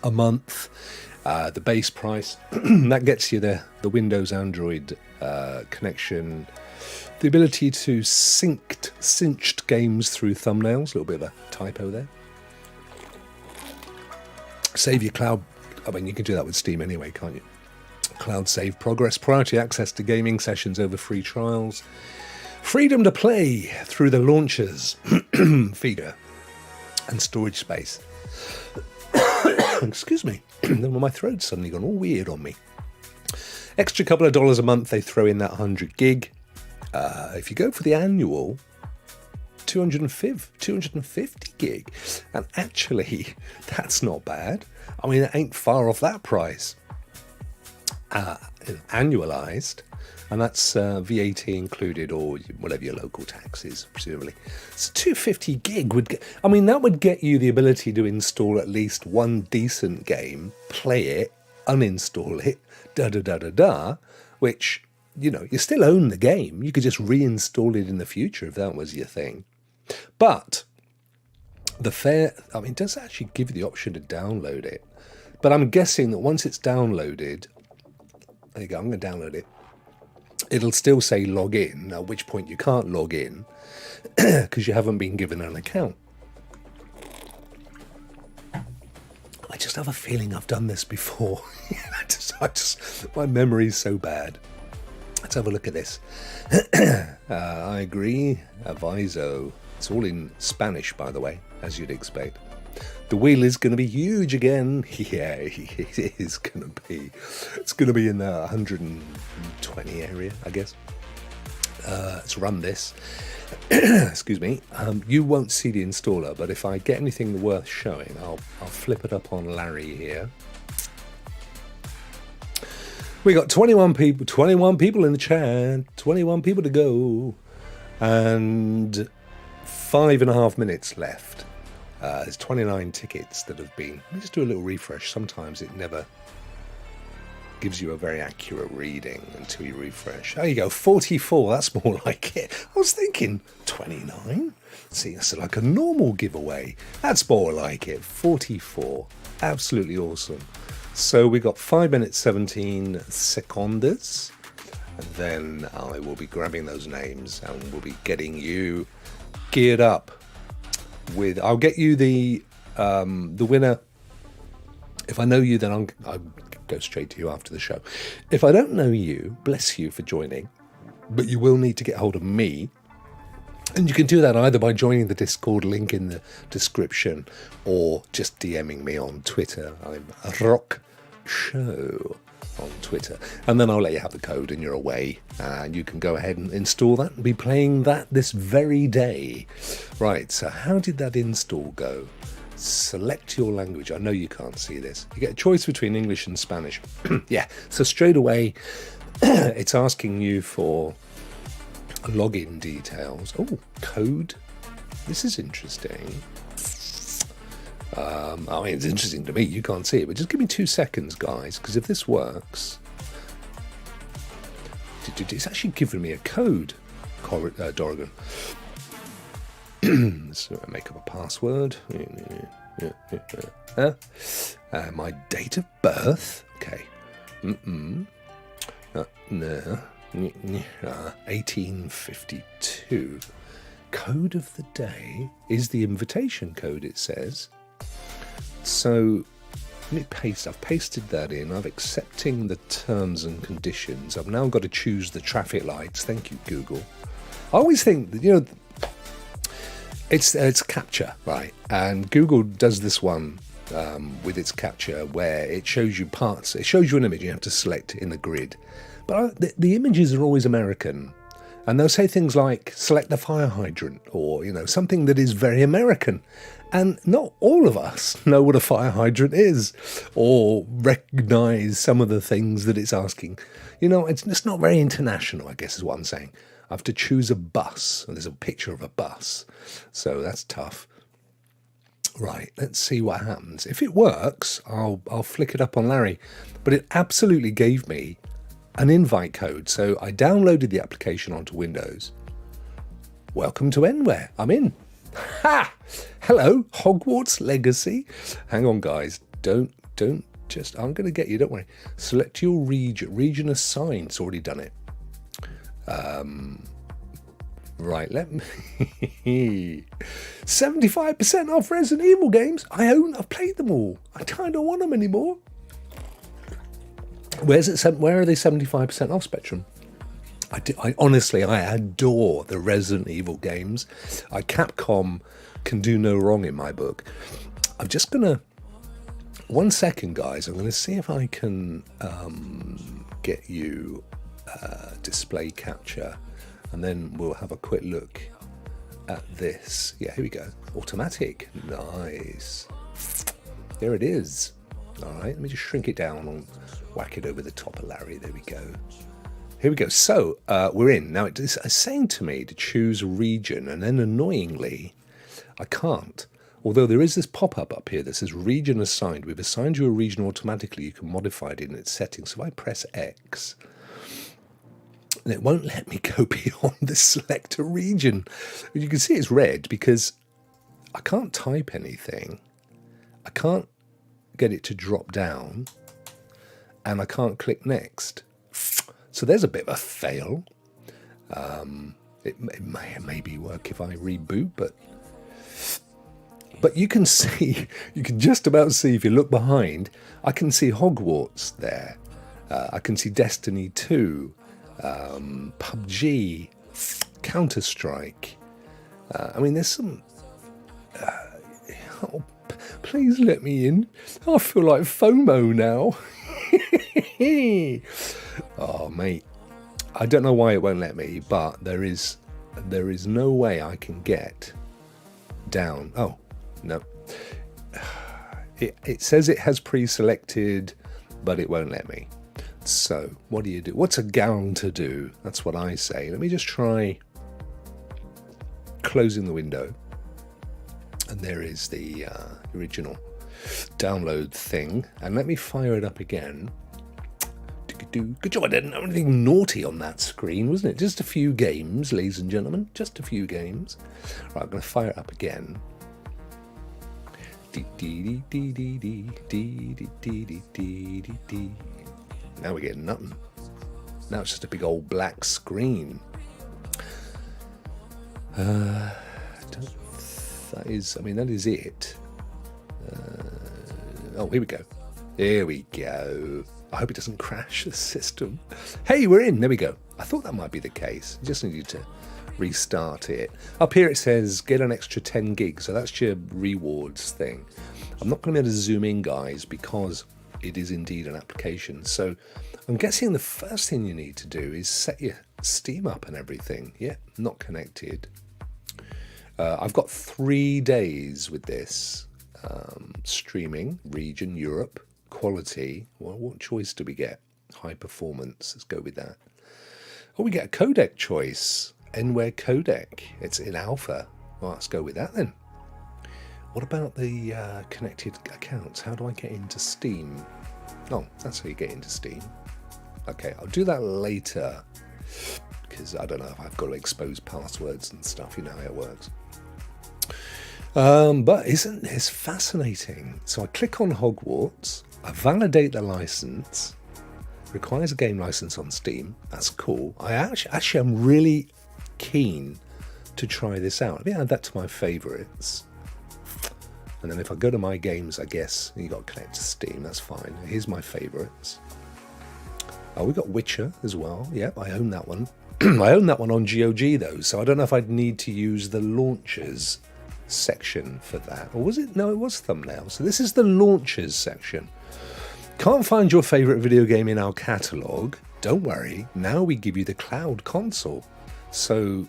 a month. The base price, that gets you the Windows Android connection, the ability to cinched games through thumbnails, a little bit of a typo there. Save your cloud, I mean, you can do that with Steam anyway, can't you? Cloud save progress, priority access to gaming sessions over free trials, freedom to play through the launchers feature, and storage space. Excuse me, my throat's suddenly gone all weird on me. Extra couple of dollars a month, they throw in that 100 gig. If you go for the annual, 250 gig. And actually, that's not bad. I mean, it ain't far off that price. Annualized. And that's VAT included, or whatever your local tax is, presumably. So 250 gig that would get you the ability to install at least one decent game, play it, uninstall it, which, you still own the game. You could just reinstall it in the future if that was your thing. But it does actually give you the option to download it. But I'm guessing that once it's downloaded, there you go, I'm going to download it. It'll still say log in, at which point you can't log in because you haven't been given an account. I just have a feeling I've done this before. My memory's so bad. Let's have a look at this. I agree. Aviso. It's all in Spanish, by the way, as you'd expect. The wheel is going to be huge again. Yeah, it is going to be. It's going to be in the 120 area, I guess. Let's run this. Excuse me. You won't see the installer, but if I get anything worth showing, I'll flip it up on Larry here. We got 21 people in the chat. 21 people to go. And 5.5 minutes left. There's 29 tickets that have been. Let me just do a little refresh. Sometimes it never gives you a very accurate reading until you refresh. There you go, 44. That's more like it. I was thinking 29. See, that's like a normal giveaway. That's more like it. 44. Absolutely awesome. So we got 5 minutes 17 seconds. And then I will be grabbing those names and we'll be getting you geared up with. I'll get you the winner. If I know you, then I'll go straight to you after the show. If I don't know you, bless you for joining, but you will need to get hold of me. And you can do that either by joining the Discord link in the description or just DMing me on Twitter. I'm Rokk Show on Twitter. And then I'll let you have the code and you're away. And you can go ahead and install that and be playing that this very day. Right, so how did that install go? Select your language. I know you can't see this. You get a choice between English and Spanish. Yeah, so straight away, it's asking you for login details. Oh, code. This is interesting. I mean, it's interesting to me. You can't see it, but just give me 2 seconds, guys, because if this works, it's actually giving me a code, Dorgan. So I make up a password. My date of birth. Okay. 1852. Code of the day is the invitation code, it says. So let me paste. I've pasted that in. I'm accepting the terms and conditions. I've now got to choose the traffic lights. Thank you, Google. I always think that, it's captcha, right? And Google does this one with its captcha where it shows you parts. It shows you an image you have to select in the grid. But the images are always American. And they'll say things like, select the fire hydrant, or, something that is very American. And not all of us know what a fire hydrant is, or recognize some of the things that it's asking. It's not very international, I guess is what I'm saying. I have to choose a bus, and there's a picture of a bus. So that's tough. Right, let's see what happens. If it works, I'll flick it up on Larry. But it absolutely gave me an invite code. So I downloaded the application onto Windows. Welcome to Enware. I'm in. Ha! Hello, Hogwarts Legacy. Hang on, guys. Don't just. I'm going to get you. Don't worry. Select your region. Region assigned. It's already done it. Right. Let me. 75% off Resident Evil games. I've played them all. I kind of want them anymore. Where are they 75% off, Spectrum? I honestly adore the Resident Evil games. Capcom can do no wrong in my book. I'm just gonna 1 second, guys. I'm gonna see if I can get you display capture, and then we'll have a quick look at this. Yeah, here we go. Automatic. Nice. There it is. All right, let me just shrink it down and whack it over the top of Larry. There we go. Here we go. So we're in. Now it's saying to me to choose a region, and then annoyingly, I can't. Although there is this pop-up up here that says region assigned. We've assigned you a region automatically. You can modify it in its settings. So if I press X, and it won't let me go beyond the select a region. You can see it's red because I can't type anything. I can't get it to drop down, and I can't click next. So there's a bit of a fail. It may maybe work if I reboot, but you can see, you can just about see, if you look behind, I can see Hogwarts there. I can see Destiny 2, PUBG, Counter-Strike. I mean, there's some... please let me in. I feel like FOMO now. Oh, mate. I don't know why it won't let me, but there is no way I can get down. Oh, no. It says it has pre-selected, but it won't let me. So, what do you do? What's a gown to do? That's what I say. Let me just try closing the window. And there is the original download thing. And let me fire it up again. Good job I didn't have anything naughty on that screen, wasn't it? Just a few games, ladies and gentlemen. Just a few games. Right, I'm going to fire it up again. Now we're getting nothing. Now it's just a big old black screen. That is it. Oh, here we go. Here we go. I hope it doesn't crash the system. Hey, we're in. There we go. I thought that might be the case. You just needed to restart it. Up here it says get an extra 10 gigs. So that's your rewards thing. I'm not going to be able to zoom in, guys, because it is indeed an application. So I'm guessing the first thing you need to do is set your Steam up and everything. Yeah, not connected. I've got 3 days with this. Streaming, region, Europe, quality. Well, what choice do we get? High performance. Let's go with that. Oh, we get a codec choice. Anywhere codec. It's in alpha. Well, let's go with that then. What about the connected accounts? How do I get into Steam? Oh, that's how you get into Steam. Okay, I'll do that later. Because I don't know if I've got to expose passwords and stuff. You know how it works. But isn't this fascinating? So I click on Hogwarts, I validate the license, requires a game license on Steam. That's cool. I actually I'm really keen to try this out. Let me add that to my favorites. And then if I go to my games, I guess you got to connect to Steam. That's fine. Here's my favorites. Oh, we got Witcher as well. Yep, I own that one. I own that one on GOG though, so I don't know if I'd need to use the launchers section for that, or was it? No, it was thumbnail. So this is the launchers section. Can't find your favorite video game in our catalog? Don't worry, now we give you the cloud console. So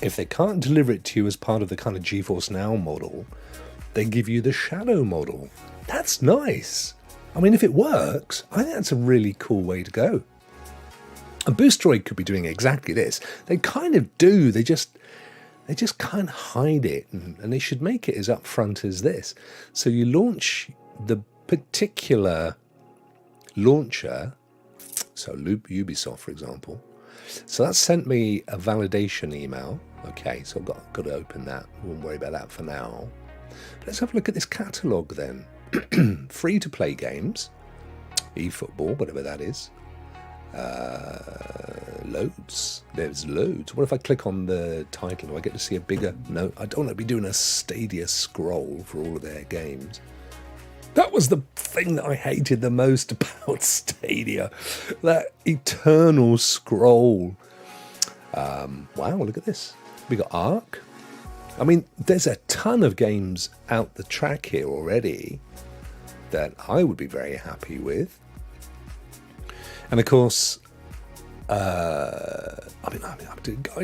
if they can't deliver it to you as part of the kind of GeForce Now model, they give you the shadow model. That's nice. I mean, if it works, I think that's a really cool way to go. And Boostroid could be doing exactly this. They kind of do. They just kind of hide it, and they should make it as upfront as this. So you launch the particular launcher, so Ubisoft, for example. So that sent me a validation email. Okay, so I've got to open that. We won't worry about that for now. But let's have a look at this catalogue then. Free-to-play games, eFootball, whatever that is. Loads. There's loads. What if I click on the title? Do I get to see a bigger? No, I don't want to be doing a Stadia scroll for all of their games. That was the thing that I hated the most about Stadia. That eternal scroll. Wow, look at this. We got Ark. I mean, there's a ton of games out the track here already that I would be very happy with. And of course, guys,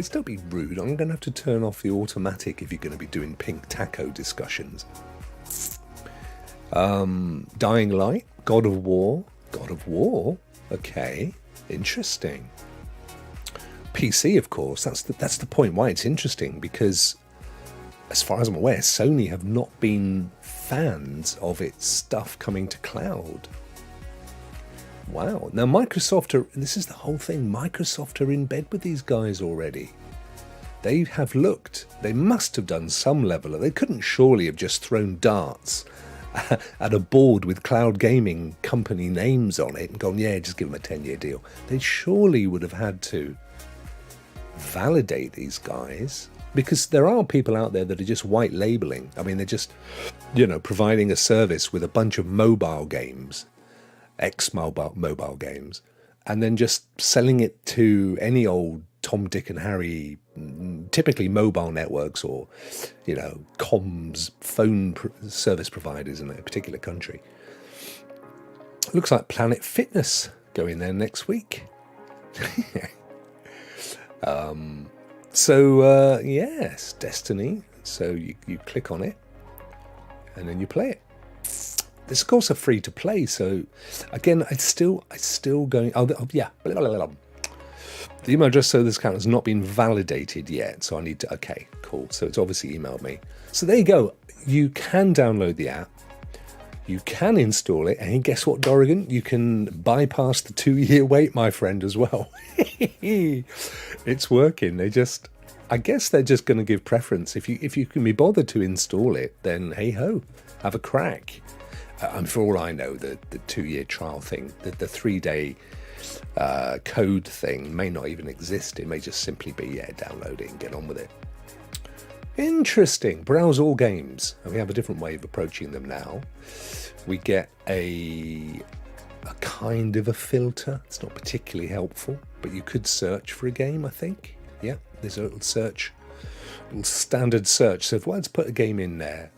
don't be rude. I'm going to have to turn off the automatic if you're going to be doing pink taco discussions. Dying Light, God of War. Okay, interesting. PC, of course. That's the point why it's interesting, because as far as I'm aware, Sony have not been fans of its stuff coming to cloud. Wow. Now Microsoft this is the whole thing. Microsoft are in bed with these guys already. They have looked. They must have done some level. They couldn't surely have just thrown darts at a board with cloud gaming company names on it and gone, yeah, just give them a 10-year deal. They surely would have had to validate these guys, because there are people out there that are just white labeling. I mean, they're just, providing a service with a bunch of mobile games, mobile games, and then just selling it to any old Tom, Dick and Harry, typically mobile networks or, comms, phone service providers in a particular country. Looks like Planet Fitness going there next week. Yes, Destiny. So you click on it and then you play it. This is of course a free to play. So again, it's still going. Oh yeah. The email address so this account has not been validated yet, so I need to, okay, cool. So it's obviously emailed me. So there you go. You can download the app. You can install it, and guess what, Dorrigan? You can bypass the 2-year wait, my friend, as well. It's working. I guess they're just going to give preference. If you can be bothered to install it, then hey ho, have a crack. For all I know, the 2-year trial thing, the 3-day code thing may not even exist. It may just simply be, download it and get on with it. Interesting. Browse all games. And we have a different way of approaching them now. We get a kind of a filter. It's not particularly helpful, but you could search for a game, I think. Yeah, there's a little standard search. So if let's put a game in there.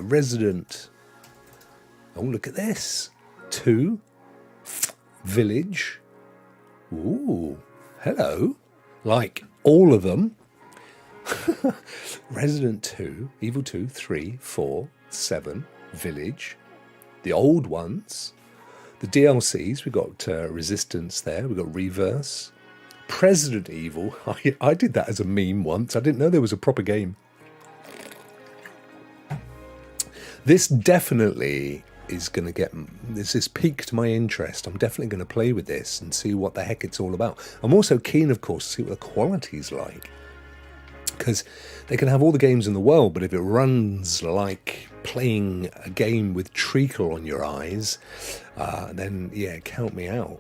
Resident. Oh, look at this. 2. Village. Ooh, hello. Like all of them. Resident 2, Evil 2, 3, 4, 7, Village, the old ones, the DLCs, we've got Resistance there, we've got Reverse, President Evil, I did that as a meme once, I didn't know there was a proper game. This definitely is going to get, this has piqued my interest. I'm definitely going to play with this and see what the heck it's all about. I'm also keen, of course, to see what the quality's like. Because they can have all the games in the world, but if it runs like playing a game with treacle on your eyes, then count me out.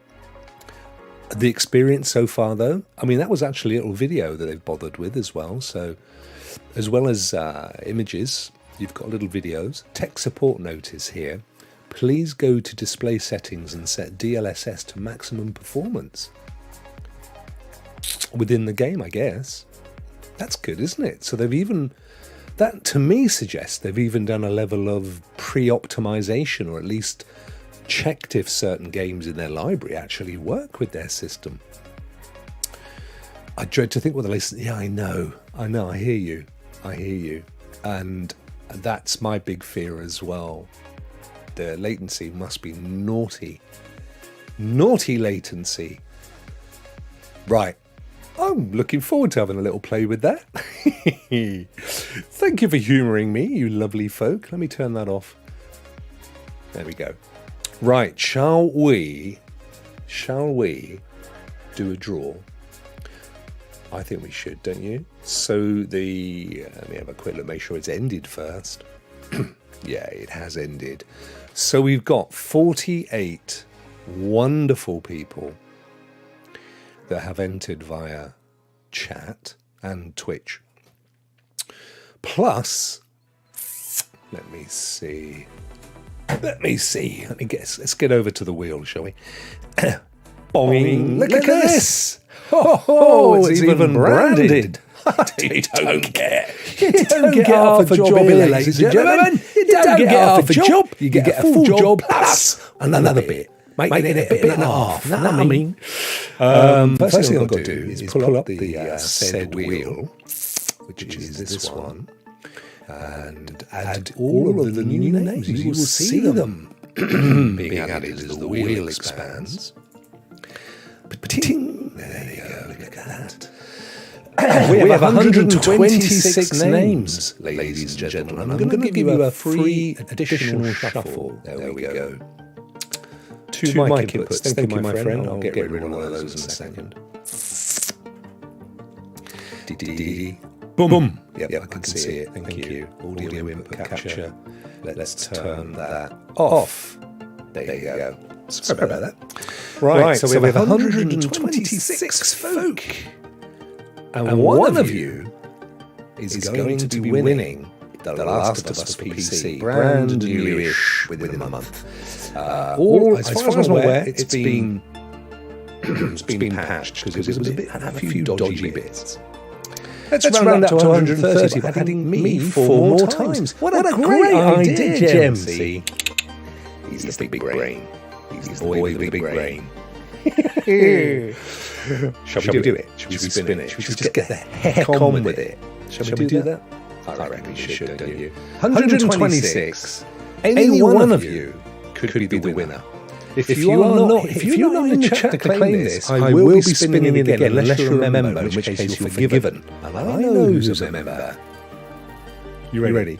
The experience so far, though, I mean, that was actually a little video that they've bothered with as well. So as well as images, you've got little videos. Tech support notice here. Please go to display settings and set DLSS to maximum performance. Within the game, I guess. That's good, isn't it? So they've even, that to me suggests they've even done a level of pre-optimization, or at least checked if certain games in their library actually work with their system. I dread to think what the latest, I know, I hear you. And that's my big fear as well. The latency must be naughty. Naughty latency. Right. I'm looking forward to having a little play with that. Thank you for humouring me, you lovely folk. Let me turn that off. There we go. Right, shall we do a draw? I think we should, don't you? So let me have a quick look, make sure it's ended first. Yeah, it has ended. So we've got 48 wonderful people that have entered via chat and Twitch. Plus, let me see. Let's get over to the wheel, shall we? Boing! Look at this! Oh, it's even branded. You don't get half a job here, ladies and gentlemen. You don't get half a job. You get a full job plus another bit. Making it a bit and a half. You know what I mean? First thing I've got to do is pull up the said wheel, which is this one, and add all of the new names. You will see them being added as the wheel expands. Ting! There you go, look at that. We have 126 names, ladies and gentlemen. I'm going to give you a free additional shuffle. There we go. 2 mic inputs. Thank you, my friend. I'll get rid of one of those in a second. Boom. Yep, I can see it. Thank you. Audio input capture. Let's turn that off. There you go. Sorry about that. Right, so we have 126 folk. And one of you is going to be winning The Last of Us PC. Brand newish within a month. As far as I'm aware, it's been patched because it was had a few dodgy bits. Let's round up to 130 by adding me 4 more times. What a great idea, Jem. See, he's the big brain. He's the boy with the big brain. Shall we do it? Shall we spin it? Shall we just get the heck on with it? Shall we do that? I reckon we should, don't you? 126. Any one of you could be the winner. If you're not in the chat to claim this, I will be spinning it again unless you're a member, in which case you're forgiven. And I know who's a member. You ready?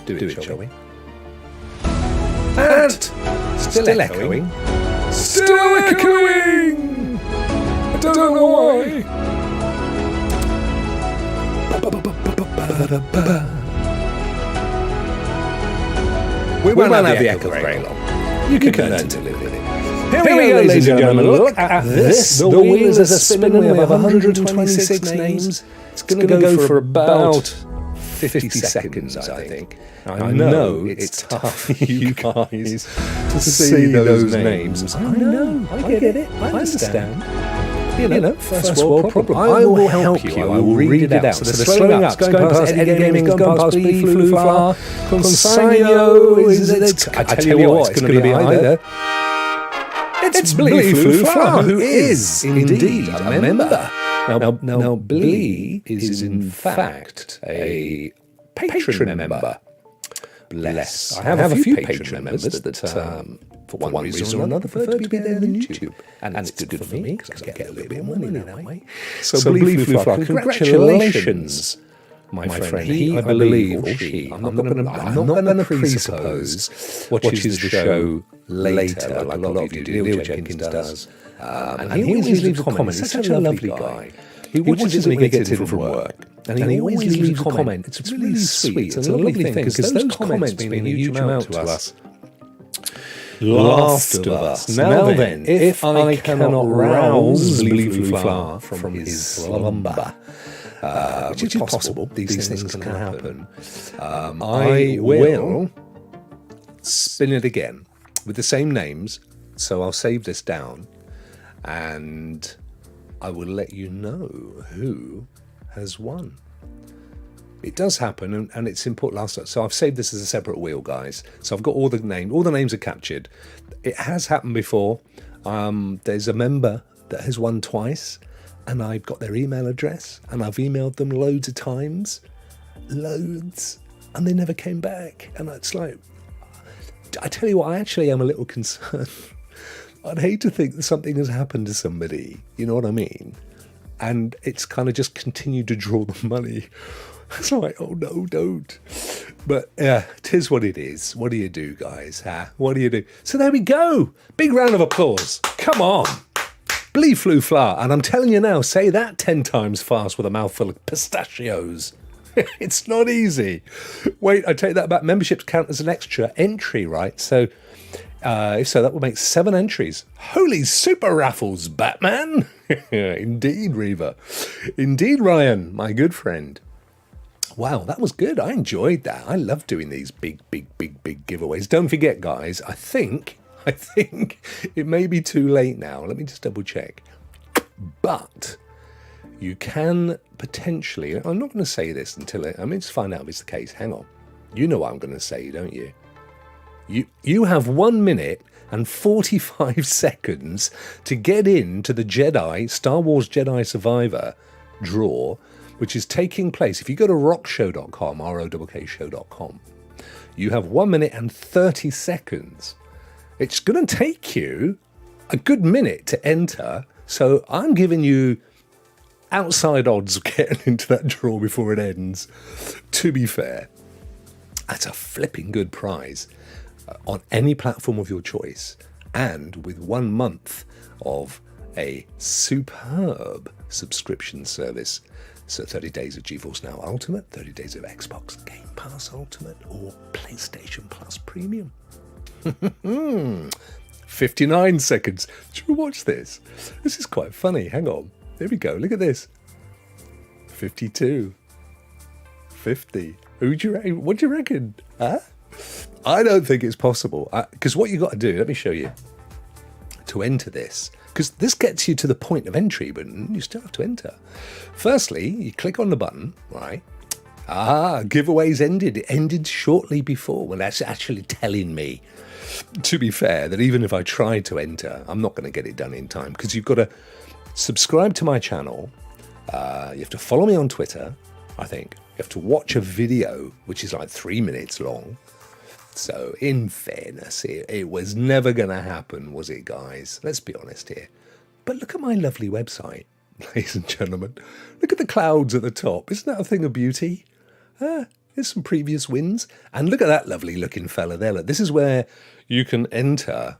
Do it, shall we? And still echoing. Still echoing! I don't know why. We won't have the echo very long. You can learn to live with it. Here we go, ladies and gentlemen. Look at this. The wheels are spinning. We have 126 names. It's going to go for about 50 seconds, I think. I know it's tough for you guys to see those names. I know. I get it. I understand. You know, first world problem. I will help you. I will read it out. So the slowing up, going past Eddie Gaming, going past Blee Flu Fla, Consigno. I tell you what, it's going to be either. It's Blee Flu Fla, who is indeed a member. Now, Blee is in fact a patron member. Bless. I have a few patron members that, for one reason or another, prefer to be there than YouTube. And it's good for me, because I get a little bit of money that way. So Blee Flu Fla, congratulations, my friend. He, I believe, or she, I'm not going to presuppose, watches the show later, like a lot of you do. Neil Jenkins does. And he always leaves a comment. He's such a lovely guy. He watches it when he gets in from work. And he always leaves a comment. It's really sweet. It's a lovely thing, because those comments mean a huge amount to us. Last of us. Now then, if I cannot rouse Blee Flu Fla from his slumber, which is possible, these things can happen, I will spin it again with the same names. So I'll save this down, and I will let you know who has won. It does happen, and it's important. So I've saved this as a separate wheel, guys. So I've got all the names. All the names are captured. It has happened before. There's a member that has won twice, and I've got their email address, and I've emailed them loads of times, and they never came back. And it's like, I tell you what, I actually am a little concerned. I'd hate to think that something has happened to somebody, you know what I mean? And it's kind of just continued to draw the money. It's like, oh no, don't. But yeah, it is what it is. What do you do, guys? What do you do? So there we go. Big round of applause. Come on. Blee Flu Fla. And I'm telling you now, say that 10 times fast with a mouthful of pistachios. It's not easy. Wait, I take that back. Memberships count as an extra entry, right? So if so, that will make 7 entries. Holy super raffles, Batman. Indeed, Reva. Indeed, Ryan, my good friend. Wow, that was good. I enjoyed that. I love doing these big giveaways. Don't forget, guys, I think it may be too late now. Let me just double check. But you can potentially, I'm not going to say this until, just find out if it's the case. Hang on. You know what I'm going to say, don't you? You have 1 minute and 45 seconds to get into the Star Wars Jedi Survivor draw, which is taking place. If you go to rockshow.com, ROKK-show.com, you have 1 minute and 30 seconds. It's going to take you a good minute to enter, so I'm giving you outside odds of getting into that draw before it ends. To be fair, that's a flipping good prize on any platform of your choice, and with 1 month of a superb subscription service. So 30 days of GeForce Now Ultimate, 30 days of Xbox Game Pass Ultimate, or PlayStation Plus Premium. 59 seconds. Should we watch this? This is quite funny. Hang on. There we go. Look at this. 52. 50. What do you reckon? Huh? I don't think it's possible. Because what you got to do, let me show you, to enter this, because this gets you to the point of entry, but you still have to enter. Firstly, you click on the button, right? Giveaways ended. It ended shortly before. Well, that's actually telling me, to be fair, that even if I tried to enter, I'm not going to get it done in time, because you've got to subscribe to my channel. You have to follow me on Twitter, I think. You have to watch a video, which is like 3 minutes long. So, in fairness, it was never going to happen, was it, guys? Let's be honest here. But look at my lovely website, ladies and gentlemen. Look at the clouds at the top. Isn't that a thing of beauty? Here's some previous wins. And look at that lovely looking fella there. Look, this is where you can enter,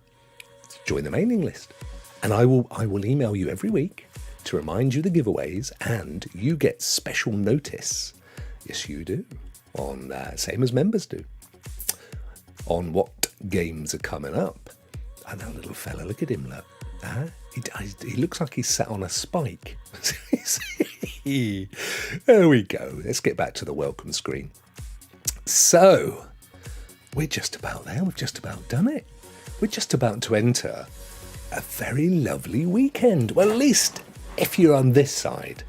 join the mailing list. And I will email you every week to remind you the giveaways, and you get special notice. Yes, you do. On same as members do. On what games are coming up. And that little fella, look at him, look. He looks like he's sat on a spike. There we go. Let's get back to the welcome screen. So, we're just about there. We've just about done it. We're just about to enter a very lovely weekend. Well, at least if you're on this side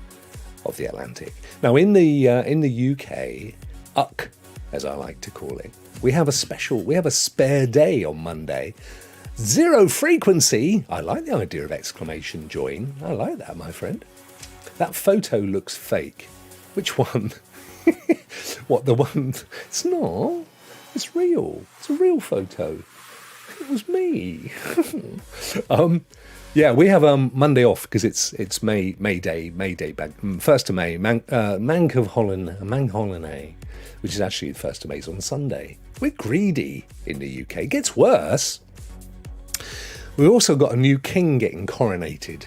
of the Atlantic. Now, in the UK, UCK, as I like to call it, we have a spare day on Monday. Zero frequency. I like the idea of exclamation join. I like that, my friend. That photo looks fake. Which one? What, the one? It's not. It's real. It's a real photo. It was me. Yeah, we have Monday off because it's May Day, 1st of May, Mang Holiday, which is actually the 1st of May, is on Sunday. We're greedy in the UK. It gets worse. We've also got a new king getting coronated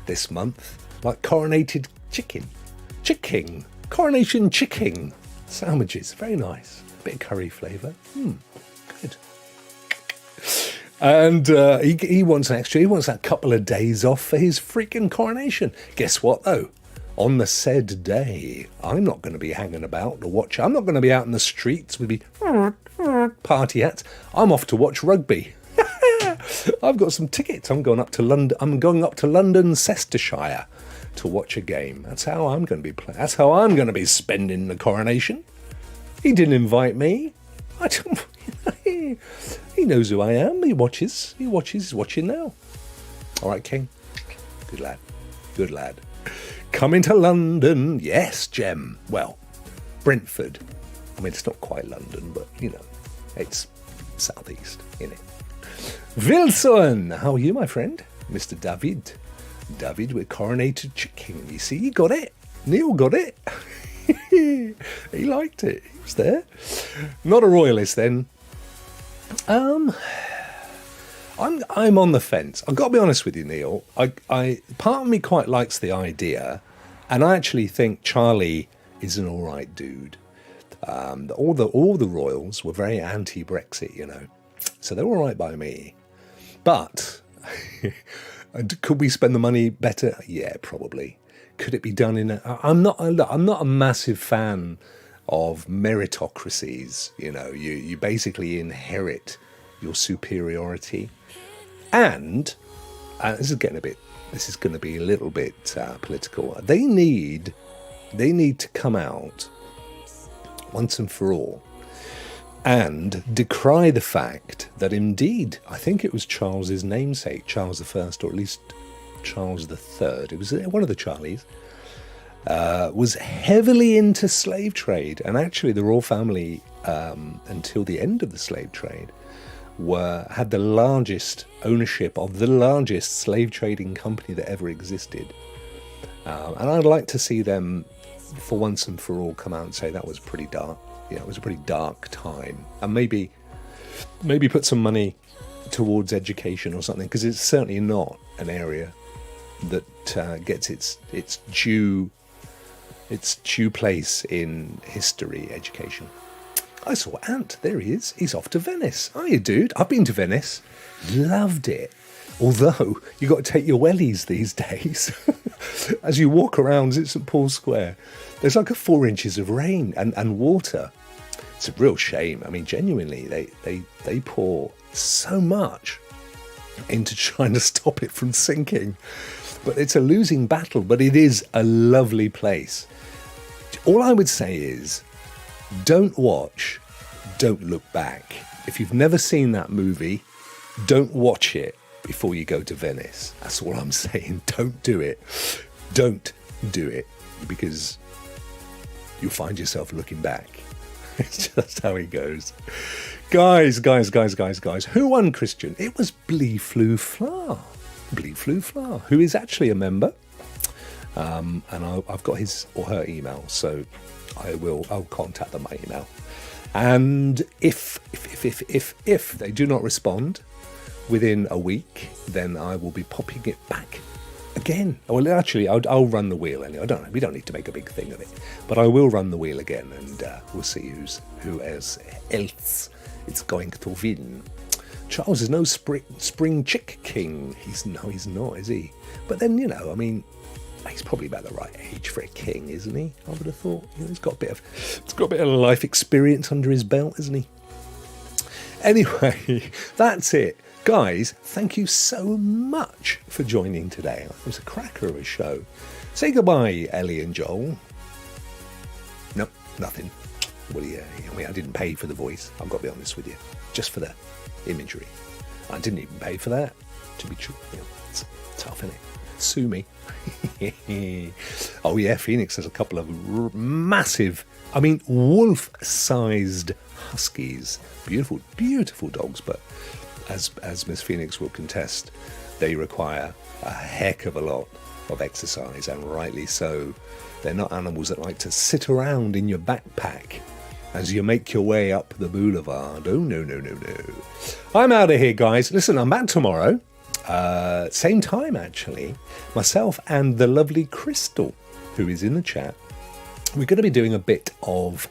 this month, like coronated chicken, coronation chicken sandwiches, very nice, a bit of curry flavour, good. And he wants that couple of days off for his freaking coronation. Guess what though? On the said day, I'm not going to be hanging about to watch. I'm not going to be out in the streets with party hats. I'm off to watch rugby. I've got some tickets. I'm going up to London. I'm going up to London, Leicestershire, to watch a game. That's how I'm going to be playing. That's how I'm going to be spending the coronation. He didn't invite me. I don't. He knows who I am. He watches. He's watching now. All right, King. Good lad. Good lad. Coming to London. Yes, Jem. Well, Brentford. I mean, it's not quite London, but, you know, it's southeast, innit? Wilson. How are you, my friend? Mr. David. David with coronated chicken. You see, you got it. Neil got it. He liked it. He was there. Not a royalist, then. I'm on the fence. I've got to be honest with you, Neil. I part of me quite likes the idea, and I actually think Charlie is an all right dude. All the royals were very anti-Brexit, you know, so they're all right by me. But could we spend the money better? Yeah, probably. Could it be done in I'm not a massive fan of meritocracies. You know, you basically inherit your superiority, and this is going to be a little bit political. They need to come out once and for all and decry the fact that indeed, I think it was Charles's namesake, Charles I, or at least Charles III, it was one of the Charlies, was heavily into slave trade. And actually the royal family, until the end of the slave trade, had the largest ownership of the largest slave trading company that ever existed. And I'd like to see them, for once and for all, come out and say that was pretty dark. Yeah, it was a pretty dark time. And maybe put some money towards education or something, because it's certainly not an area that gets its due place in history education. I saw Ant. There he is. He's off to Venice. Hiya, dude. I've been to Venice. Loved it. Although, you got to take your wellies these days. As you walk around St. Paul's Square, there's like 4 inches of rain and water. It's a real shame. I mean, genuinely, they pour so much into trying to stop it from sinking. But it's a losing battle, but it is a lovely place. All I would say is, don't watch, don't look back. If you've never seen that movie, don't watch it before you go to Venice. That's all I'm saying. Don't do it. Don't do it, because you'll find yourself looking back. It's just how it goes. Guys. Who won, Christian? It was Blee Flew Flar. Blee Flew Flar, who is actually a member. And I've got his or her email, so I'll contact them by email. And if they do not respond within a week, then I will be popping it back again. Well, actually, I'll run the wheel anyway. We don't need to make a big thing of it, but I will run the wheel again, and we'll see who else it's going to win. Charles is no spring chick king. He's not, is he? But then, I mean, he's probably about the right age for a king, isn't he? I would have thought. He's got a bit of life experience under his belt, isn't he? Anyway, that's it. Guys, thank you so much for joining today. It was a cracker of a show. Say goodbye, Ellie and Joel. No, nothing. Well, yeah, I mean, I didn't pay for the voice. I've got to be honest with you. Just for the imagery. I didn't even pay for that, to be true. It's tough, isn't it? Sue me. Oh, yeah, Phoenix has a couple of massive, wolf-sized huskies. Beautiful, beautiful dogs, but as Miss Phoenix will contest, they require a heck of a lot of exercise, and rightly so. They're not animals that like to sit around in your backpack as you make your way up the boulevard. Oh, no. I'm out of here, guys. Listen, I'm back tomorrow. Same time, actually. Myself and the lovely Crystal, who is in the chat. We're going to be doing a bit of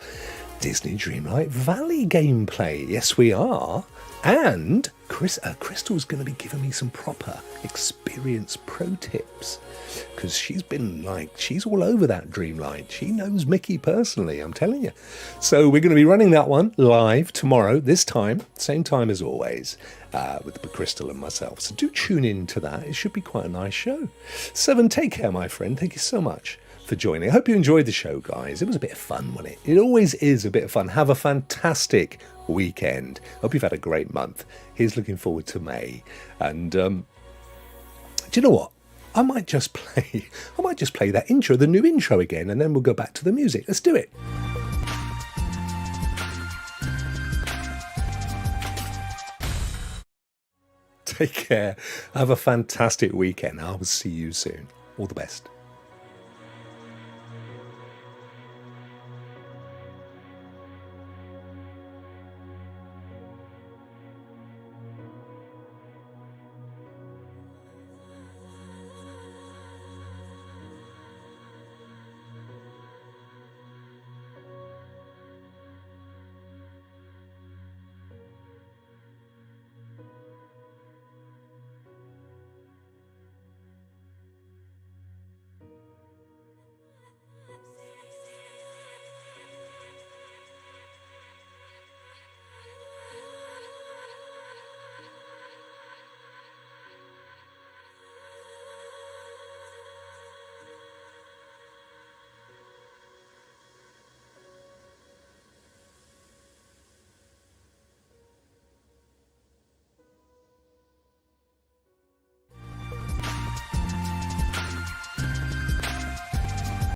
Disney Dreamlight Valley gameplay. Yes, we are. And Crystal's going to be giving me some proper experience pro tips, because she's all over that Dreamlight. She knows Mickey personally, I'm telling you. So we're going to be running that one live tomorrow, this time, same time as always, with Crystal and myself. So do tune in to that. It should be quite a nice show. Seven, take care, my friend. Thank you so much for joining. I hope you enjoyed the show, guys. It was a bit of fun, wasn't it? It always is a bit of fun. Have a fantastic weekend. Hope you've had a great month. Here's looking forward to May. And do you know what? I might just play that intro, the new intro again, and then we'll go back to the music. Let's do it. Take care. Have a fantastic weekend. I will see you soon. All the best.